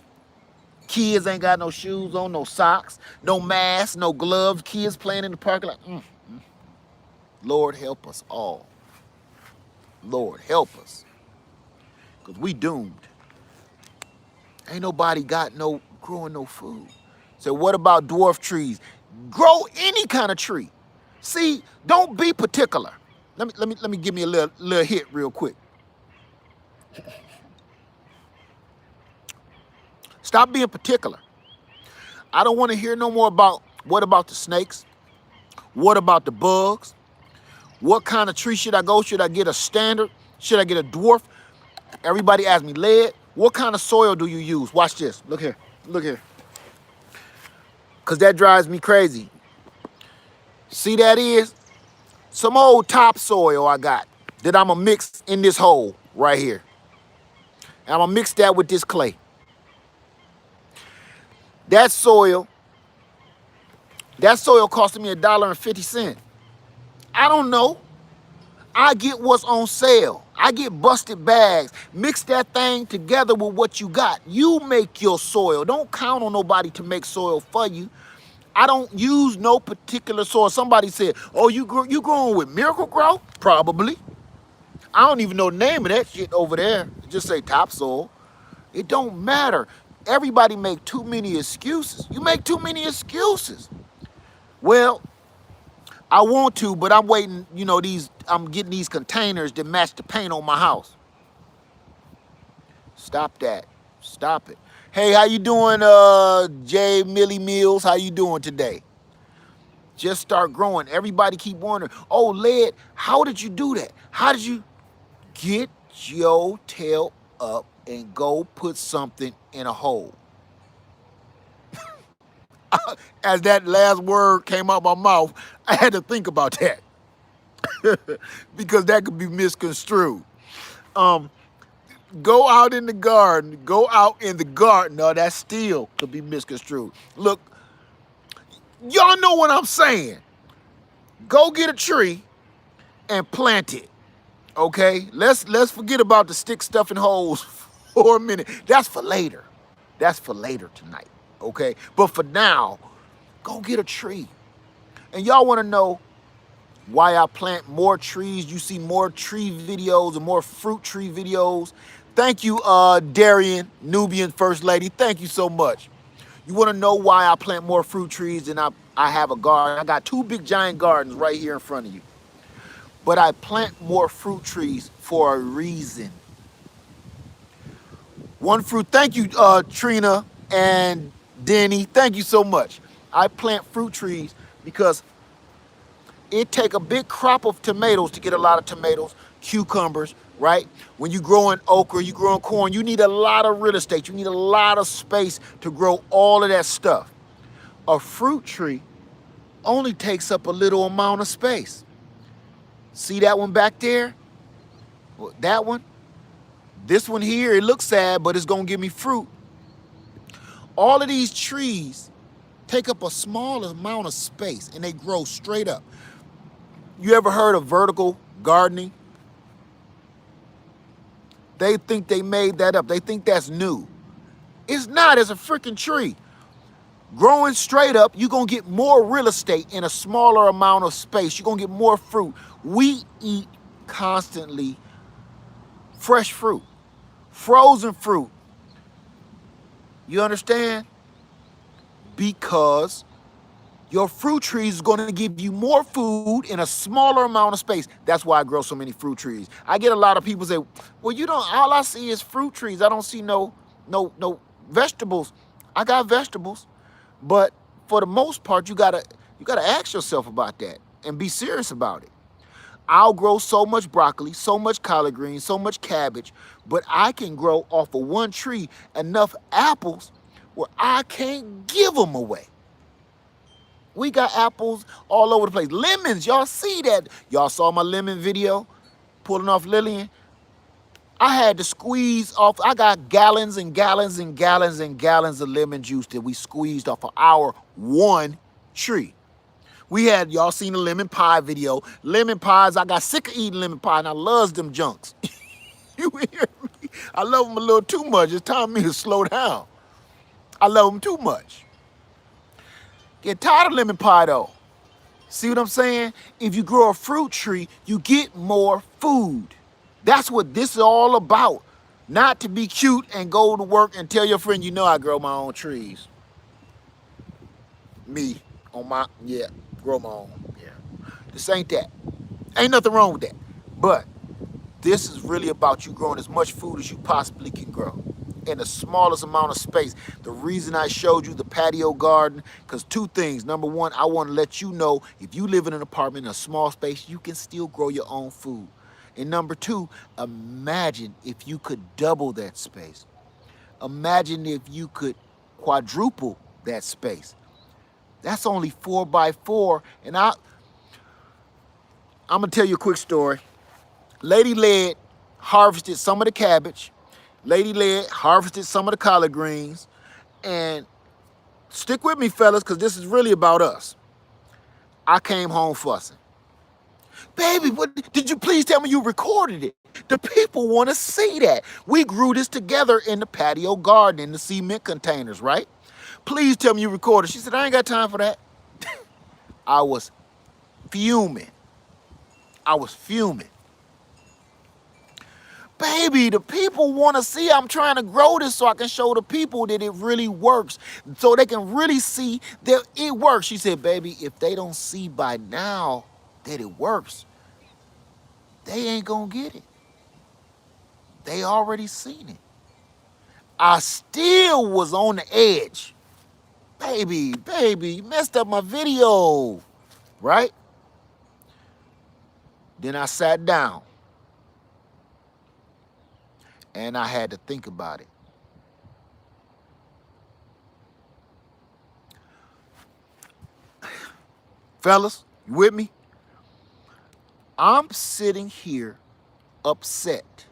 Kids ain't got no shoes on, no socks, no mask, no gloves. Kids playing in the park like, Lord help us all. Lord help us, cause we doomed. Ain't nobody got growing no food. So what about dwarf trees? Grow any kind of tree. See, don't be particular. Let me give me a little hit real quick. Stop being particular. I don't want to hear no more about what about the snakes? What about the bugs? What kind of tree should I go? Should I get a standard? Should I get a dwarf? Everybody asks me, lead, what kind of soil do you use? Watch this. Look here. Look here. Because that drives me crazy. See that is? Some old topsoil I got that I'm going to mix in this hole right here. And I'm going to mix that with this clay. That soil costing me $1.50. I don't know. I get what's on sale. I get busted bags. Mix that thing together with what you got. You make your soil. Don't count on nobody to make soil for you. I don't use no particular soil. Somebody said, oh, you growing with Miracle Grow? Probably. I don't even know the name of that shit over there. Just say topsoil. It don't matter. Everybody make too many excuses. You make too many excuses. Well, I want to, but I'm waiting, I'm getting these containers that match the paint on my house. Stop that. Stop it. Hey, how you doing, J. Millie Mills? How you doing today? Just start growing. Everybody keep wondering, oh, Led, how did you do that? How did you get your tail up and go put something in a hole? As that last word came out my mouth, I had to think about that. Because that could be misconstrued. Go out in the garden. Go out in the garden. No, that still could be misconstrued. Look, Y'all know what I'm saying. Go get a tree and plant it. Okay? Let's forget about the stick stuffing holes for a minute. That's for later. That's for later tonight. Okay? But for now, go get a tree. And y'all want to know why I plant more trees? You see more tree videos and more fruit tree videos. Thank you, Darian, Nubian First Lady. Thank you so much. You want to know why I plant more fruit trees than I have a garden? I got two big giant gardens right here in front of you. But I plant more fruit trees for a reason. One fruit, thank you, Trina and Denny. Thank you so much. I plant fruit trees because it take a big crop of tomatoes to get a lot of tomatoes, cucumbers, right? When you growing okra, you growing corn, you need a lot of real estate. You need a lot of space to grow all of that stuff. A fruit tree only takes up a little amount of space. See that one back there? Well, that one? This one here, it looks sad, but it's gonna give me fruit. All of these trees take up a small amount of space and they grow straight up. You ever heard of vertical gardening? They think they made that up. They think that's new. It's not. It's a freaking tree. Growing straight up, you're going to get more real estate in a smaller amount of space. You're going to get more fruit. We eat constantly fresh fruit, frozen fruit. You understand? Because your fruit trees is going to give you more food in a smaller amount of space. That's why I grow so many fruit trees. I get a lot of people say, well, you don't, all I see is fruit trees. I don't see no vegetables. I got vegetables. But for the most part, you gotta ask yourself about that and be serious about it. I'll grow so much broccoli, so much collard greens, so much cabbage, but I can grow off of one tree enough apples where I can't give them away. We got apples all over the place. Lemons, y'all see that? Y'all saw my lemon video, pulling off Lillian? I had to squeeze off. I got gallons and gallons and gallons and gallons of lemon juice that we squeezed off of our one tree. We had, y'all seen the lemon pie video. Lemon pies, I got sick of eating lemon pie and I loves them junks. You hear me? I love them a little too much. It's time for me to slow down. I love them too much. Get tired of lemon pie though. See what I'm saying? If you grow a fruit tree, you get more food. That's what this is all about. Not to be cute and go to work and tell your friend, you know I grow my own trees. Me, grow my own. Yeah. This ain't that. Ain't nothing wrong with that. But this is really about you growing as much food as you possibly can grow in the smallest amount of space. The reason I showed you the patio garden, because two things. Number one, I want to let you know if you live in an apartment in a small space, you can still grow your own food. And number two, imagine if you could double that space. Imagine if you could quadruple that space. That's only 4 by 4. And I'm going to tell you a quick story. Lady Led harvested some of the cabbage. Lady Led harvested some of the collard greens. And stick with me, fellas, because this is really about us. I came home fussing. Baby, what, did you please tell me you recorded it? The people want to see that. We grew this together in the patio garden in the cement containers, right? Please tell me you recorded. She said, I ain't got time for that. I was fuming. I was fuming. Baby, the people want to see I'm trying to grow this so I can show the people that it really works. So they can really see that it works. She said, baby, if they don't see by now that it works, they ain't gonna get it. They already seen it. I still was on the edge. Baby, you messed up my video, right? Then I sat down and I had to think about it. Fellas, you with me? I'm sitting here upset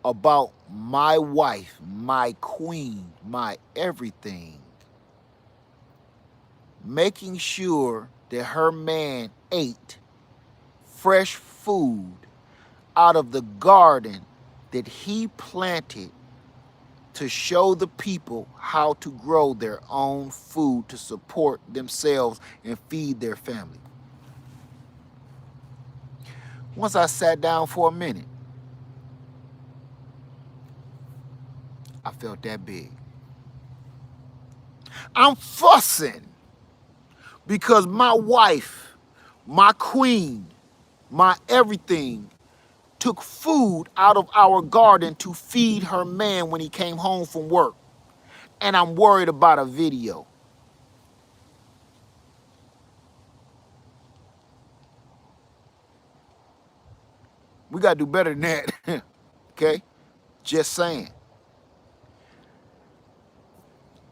about my wife, my queen, my everything making sure that her man ate fresh food out of the garden that he planted to show the people how to grow their own food to support themselves and feed their family. Once I sat down for a minute, I felt that big. I'm fussing because my wife, my queen, my everything, took food out of our garden to feed her man when he came home from work. And I'm worried about a video. We got to do better than that. Okay? Just saying.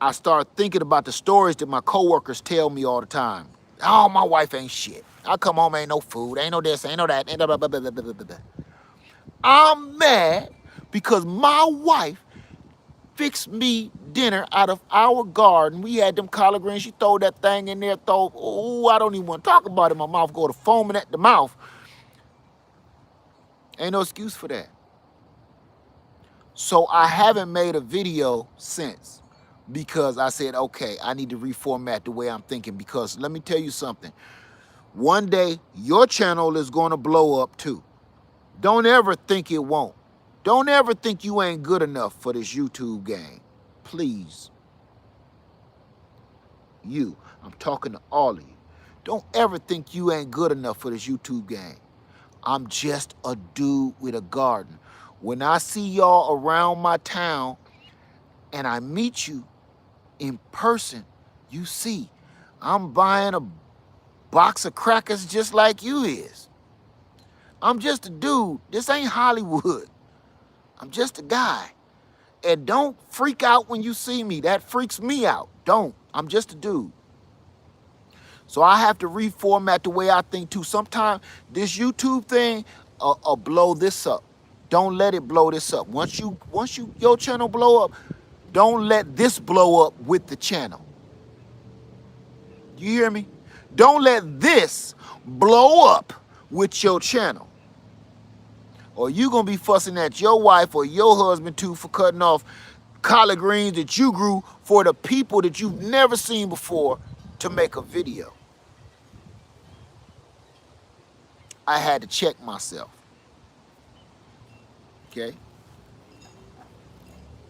I start thinking about the stories that my coworkers tell me all the time. Oh, my wife ain't shit. I come home, ain't no food, ain't no this, ain't no that, ain't blah, blah, blah, blah, blah, blah, blah. I'm mad because my wife fixed me dinner out of our garden. We had them collard greens. She throw that thing in there, I don't even want to talk about it. My mouth go to foaming at the mouth. Ain't no excuse for that. So I haven't made a video since because I said, okay, I need to reformat the way I'm thinking because let me tell you something. One day, your channel is going to blow up too. Don't ever think it won't. Don't ever think you ain't good enough for this YouTube game. Please. You. I'm talking to all of you. Don't ever think you ain't good enough for this YouTube game. I'm just a dude with a garden. When I see y'all around my town and I meet you in person, you see, I'm buying a box of crackers just like you is. I'm just a dude. This ain't Hollywood. I'm just a guy. And don't freak out when you see me. That freaks me out. Don't. I'm just a dude. So I have to reformat the way I think too. Sometimes this YouTube thing will blow this up. Don't let it blow this up. Once your channel blow up, don't let this blow up with the channel. You hear me? Don't let this blow up with your channel. Or you gonna be fussing at your wife or your husband too for cutting off collard greens that you grew for the people that you've never seen before to make a video. I had to check myself. Okay?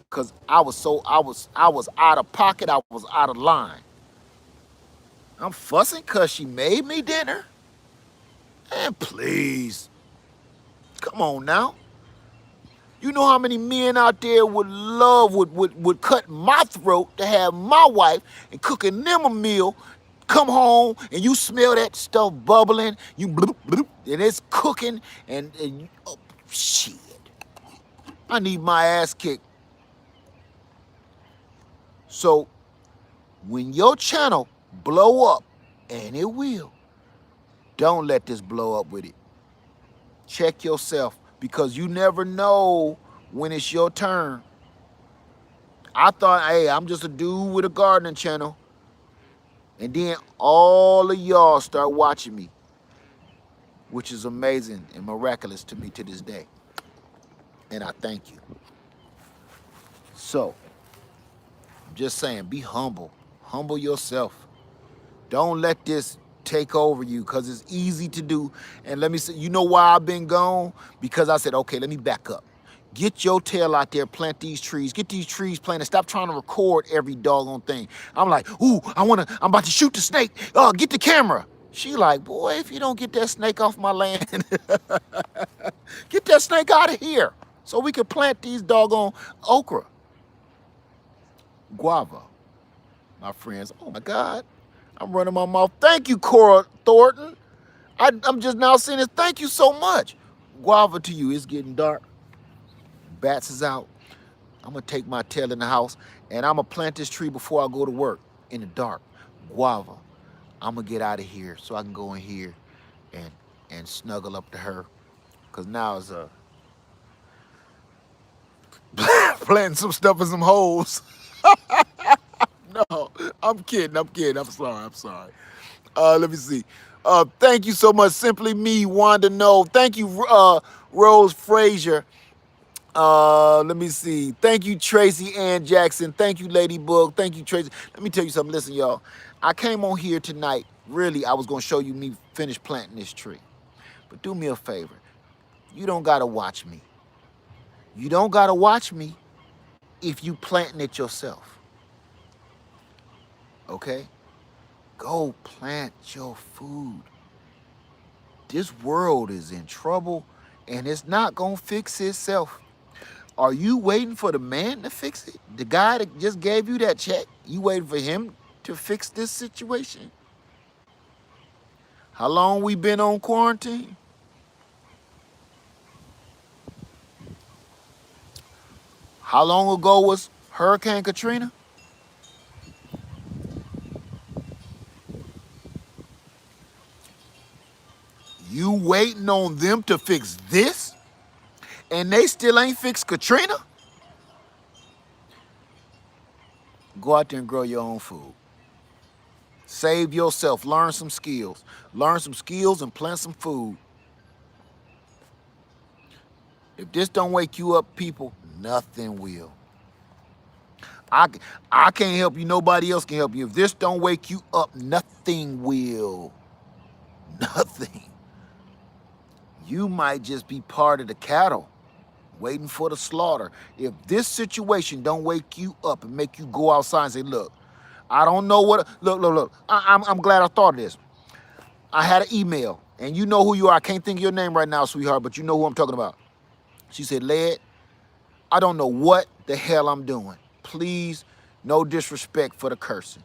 Cause I was out of pocket, I was out of line. I'm fussing cause she made me dinner. And please, come on now. You know how many men out there would cut my throat to have my wife and cooking them a meal, come home and you smell that stuff bubbling, you bloop, bloop, and it's cooking and oh, shit. I need my ass kicked. So when your channel blow up, and it will, don't let this blow up with it. Check yourself because you never know when it's your turn. I thought, hey, I'm just a dude with a gardening channel. And then all of y'all start watching me, which is amazing and miraculous to me to this day. And I thank you. So, I'm just saying, be humble. Humble yourself. Don't let this take over you because it's easy to do. And let me say, you know why I've been gone? Because I said, okay, let me back up. Get your tail out there, plant these trees. Get these trees planted. Stop trying to record every doggone thing. I'm like, ooh, I'm about to shoot the snake. Get the camera. She like, boy, if you don't get that snake off my land, get that snake out of here so we can plant these doggone okra. Guava, my friends. Oh my God, I'm running my mouth. Thank you, Cora Thornton. I'm just now saying this. Thank you so much. Guava to you. It's getting dark. Bats is out. I'm gonna take my tail in the house and I'm gonna plant this tree before I go to work in the dark. Guava. I'm gonna get out of here so I can go in here and snuggle up to her. Cause now it's planting some stuff in some holes. No, I'm kidding. I'm kidding. I'm sorry. I'm sorry. Let me see. Thank you so much. Simply Me, Wanda No. Thank you, Rose Frazier. Let me see. Thank you, Tracy Ann Jackson. Thank you, Ladybug. Thank you, Tracy. Let me tell you something. Listen, y'all. I came on here tonight. Really, I was gonna show you me finish planting this tree. But do me a favor. You don't gotta watch me. You don't gotta watch me if you planting it yourself. Okay? Go plant your food. This world is in trouble and it's not gonna fix itself. Are you waiting for the man to fix it? The guy that just gave you that check? You waiting for him to fix this situation? How long we been on quarantine? How long ago was Hurricane Katrina? You waiting on them to fix this? And they still ain't fixed Katrina? Go out there and grow your own food. Save yourself. Learn some skills. Learn some skills and plant some food. If this don't wake you up, people, nothing will. I can't help you. Nobody else can help you. If this don't wake you up, nothing will. Nothing. You might just be part of the cattle waiting for the slaughter. If this situation don't wake you up and make you go outside and say, look, I don't know what, look. I'm glad I thought of this. I had an email, and you know who you are. I can't think of your name right now, sweetheart, but you know who I'm talking about. She said, Led, I don't know what the hell I'm doing. Please, no disrespect for the cursing.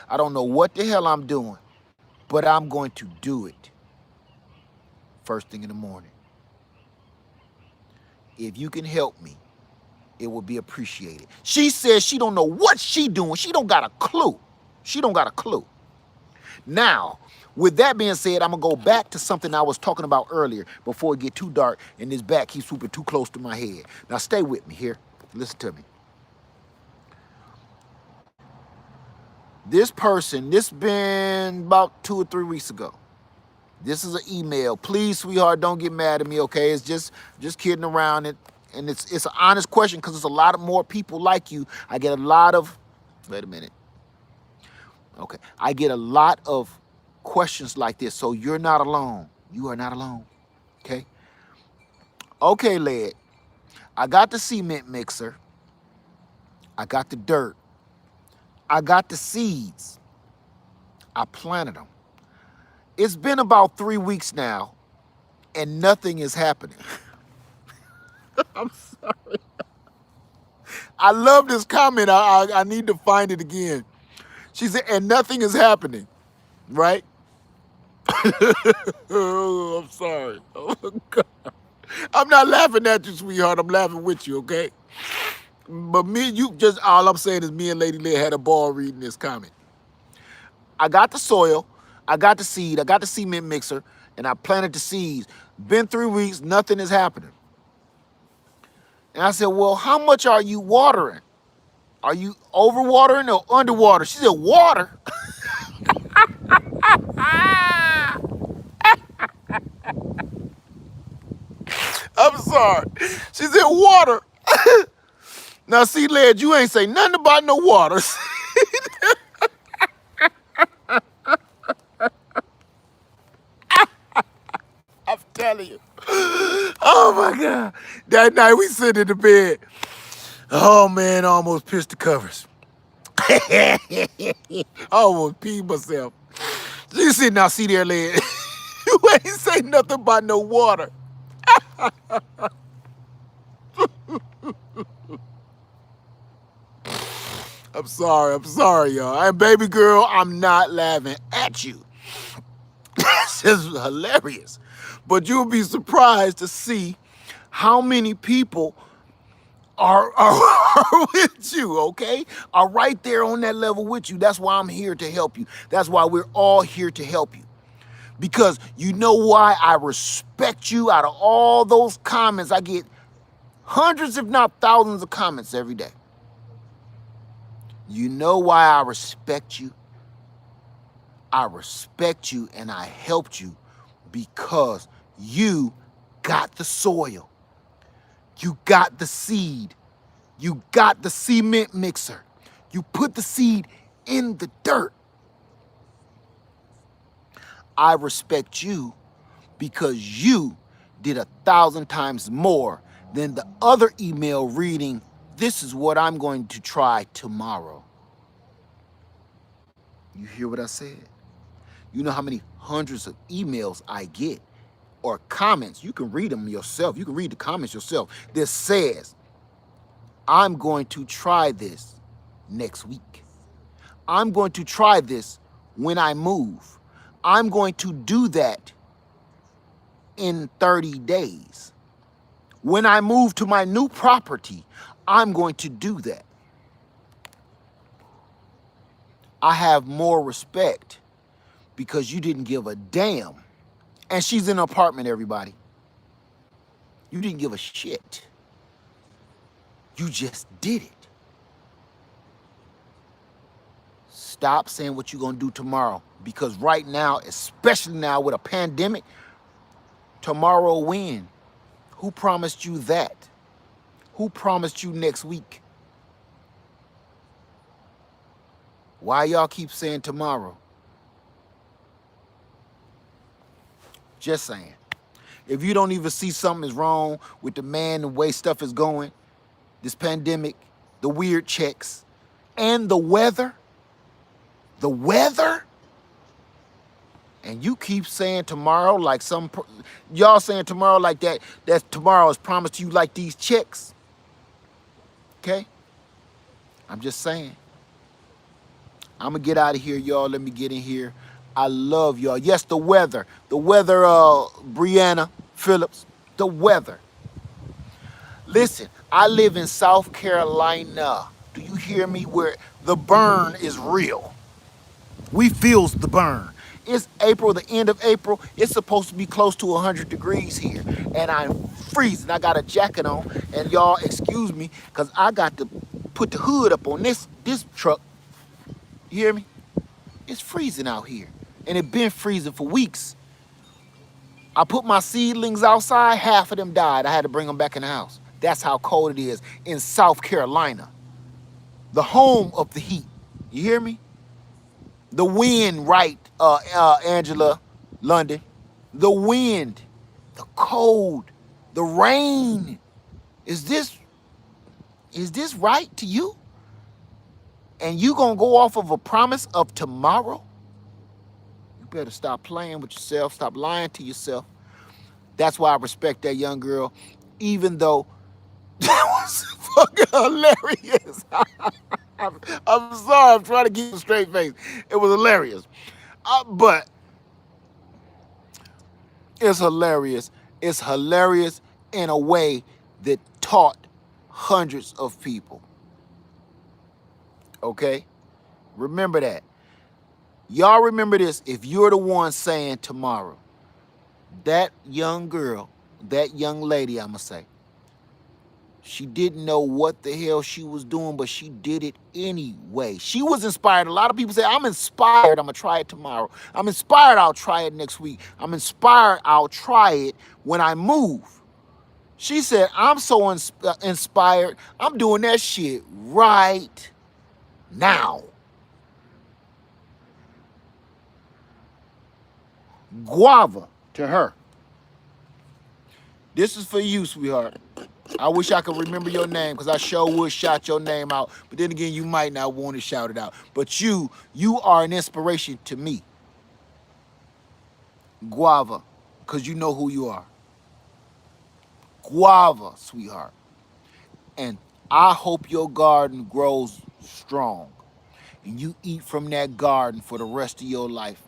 I don't know what the hell I'm doing, but I'm going to do it first thing in the morning. If you can help me, it will be appreciated. She says she don't know what she doing. She don't got a clue. She don't got a clue. Now, with that being said, I'm going to go back to something I was talking about earlier before it get too dark and this back keeps swooping too close to my head. Now, stay with me here. Listen to me. This person, this been about 2 or 3 weeks ago. This is an email. Please, sweetheart, don't get mad at me, okay? It's just kidding around. And it's an honest question because there's a lot of more people like you. I get a lot of, wait a minute. Okay, I get a lot of questions like this, so you're not alone. You are not alone, okay? Okay, Led, I got the cement mixer. I got the dirt. I got the seeds. I planted them. It's been about 3 weeks now, and nothing is happening. I'm sorry. I love this comment. I need to find it again. She said, and nothing is happening, right? Oh, I'm sorry. Oh, God. I'm not laughing at you, sweetheart. I'm laughing with you, okay? But me and you, just all I'm saying is me and Lady Leah had a ball reading this comment. I got the soil, I got the seed, I got the cement mixer, and I planted the seeds. Been 3 weeks, nothing is happening. And I said, well, how much are you watering? Are you overwatering or underwater? She said, water. I'm sorry. She said, water. Now, see, Led, you ain't say nothing about no water. I'm telling you. Oh, my God. That night we sit in the bed. Oh, man, I almost pissed the covers. I almost peed myself. You see, now, see there, Led. You ain't say nothing about no water. I'm sorry, y'all. And baby girl, I'm not laughing at you. This is hilarious. But you'll be surprised to see how many people are with you, okay? Are right there on that level with you. That's why I'm here to help you. That's why we're all here to help you. Because you know why I respect you. Out of all those comments, I get hundreds, if not thousands of comments every day. You know why I respect you? I respect you and I helped you because you got the soil. You got the seed. You got the cement mixer. You put the seed in the dirt. I respect you because you did 1,000 times more than the other email reading, "This is what I'm going to try tomorrow." You hear what I said? You know how many hundreds of emails I get or comments. You can read them yourself. You can read the comments yourself. That says, "I'm going to try this next week. I'm going to try this when I move. I'm going to do that in 30 days. When I move to my new property, I'm going to do that." I have more respect because you didn't give a damn. And she's in an apartment, everybody. You didn't give a shit. You just did it. Stop saying what you're going to do tomorrow, because right now, especially now with a pandemic, tomorrow will win. Who promised you that? Who promised you next week? Why y'all keep saying tomorrow? Just saying. If you don't even see something is wrong with the man, the way stuff is going, this pandemic, the weird checks, and the weather, and you keep saying tomorrow like y'all saying tomorrow like that tomorrow is promised to you like these checks. Okay? I'm just saying. I'm gonna get out of here, y'all. Let me get in here. I love y'all. Yes, the weather, Brianna Phillips, the weather. Listen, I live in South Carolina. Do you hear me? Where the burn is real. We feels the burn. It's April, the end of April. It's supposed to be close to 100 degrees here. And I'm freezing. I got a jacket on. And y'all excuse me, because I got to put the hood up on this truck. You hear me? It's freezing out here. And it been freezing for weeks. I put my seedlings outside. Half of them died. I had to bring them back in the house. That's how cold it is in South Carolina. The home of the heat. You hear me? The wind, right, Angela London. The wind, the cold, the rain. Is this right to you? And you gonna go off of a promise of tomorrow? You better stop playing with yourself. Stop lying to yourself. That's why I respect that young girl, even though that was fucking hilarious. I'm sorry, I'm trying to keep a straight face. It was hilarious. But it's hilarious. It's hilarious in a way that taught hundreds of people. Okay? Remember that. Y'all remember this if you're the one saying tomorrow. That young girl, that young lady, I'ma say, she didn't know what the hell she was doing, but she did it anyway. She was inspired. A lot of people say, "I'm inspired. I'm going to try it tomorrow. I'm inspired. I'll try it next week. I'm inspired. I'll try it when I move." She said, "I'm so inspired. I'm doing that shit right now." Guava to her. This is for you, sweetheart. I wish I could remember your name, because I sure would shout your name out. But then again, you might not want to shout it out. But you are an inspiration to me. Guava, because you know who you are. Guava, sweetheart. And I hope your garden grows strong. And you eat from that garden for the rest of your life.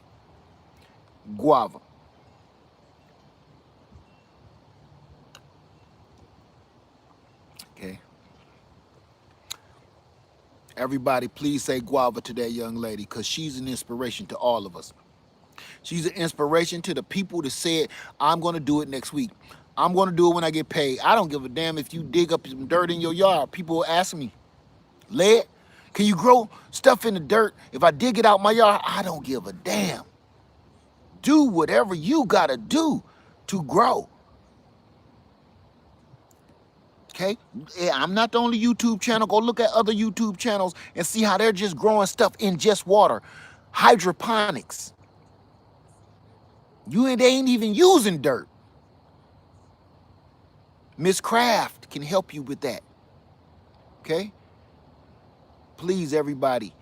Guava. Okay. Everybody, please say guava to that young lady, because she's an inspiration to all of us. She's an inspiration to the people that said, "I'm going to do it next week. I'm going to do it when I get paid. I don't give a damn if you dig up some dirt in your yard." People will ask me, "Lead?" Can you grow stuff in the dirt? If I dig it out my yard, I don't give a damn. Do whatever you gotta do to grow. Okay? Yeah, I'm not the only YouTube channel. Go look at other YouTube channels and see how they're just growing stuff in just water. Hydroponics. They ain't even using dirt. Miss Craft can help you with that. Okay? Please, everybody,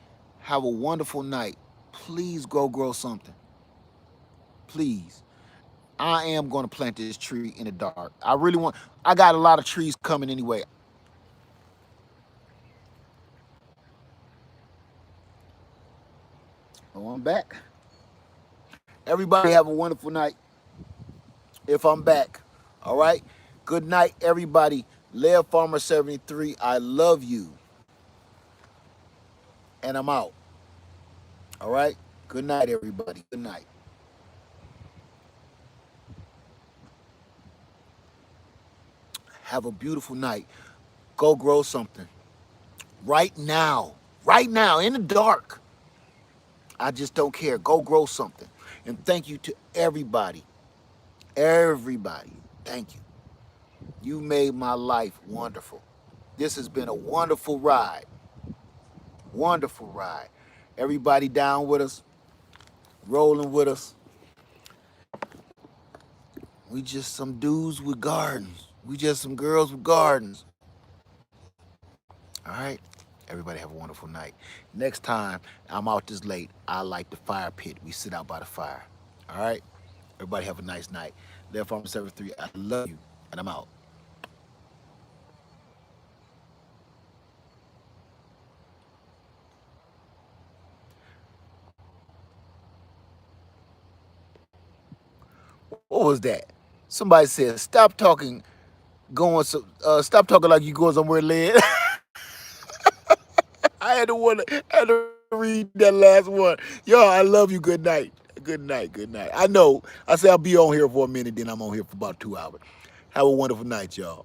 have a wonderful night. Please go grow something. Please. I am going to plant this tree in the dark. I got a lot of trees coming anyway. Oh, I'm back. Everybody have a wonderful night. If I'm back. All right? Good night, everybody. Lev Farmer 73, I love you. And I'm out. All right? Good night, everybody. Good night. Have a beautiful night. Go grow something. Right now. Right now, in the dark. I just don't care. Go grow something. And thank you to everybody. Everybody. Thank you. You made my life wonderful. This has been a wonderful ride. Wonderful ride. Everybody down with us. Rolling with us. We just some dudes with gardens. We just some girls with gardens. All right? Everybody have a wonderful night. Next time I'm out this late, I like the fire pit. We sit out by the fire. All right? Everybody have a nice night. Left Farm 73, I love you, and I'm out. What was that? Somebody said, stop talking, stop talking like you going somewhere, led. I had to read that last one. Y'all, I love you. Good night. Good night. Good night. I know. I said I'll be on here for a minute, then I'm on here for about 2 hours. Have a wonderful night, y'all.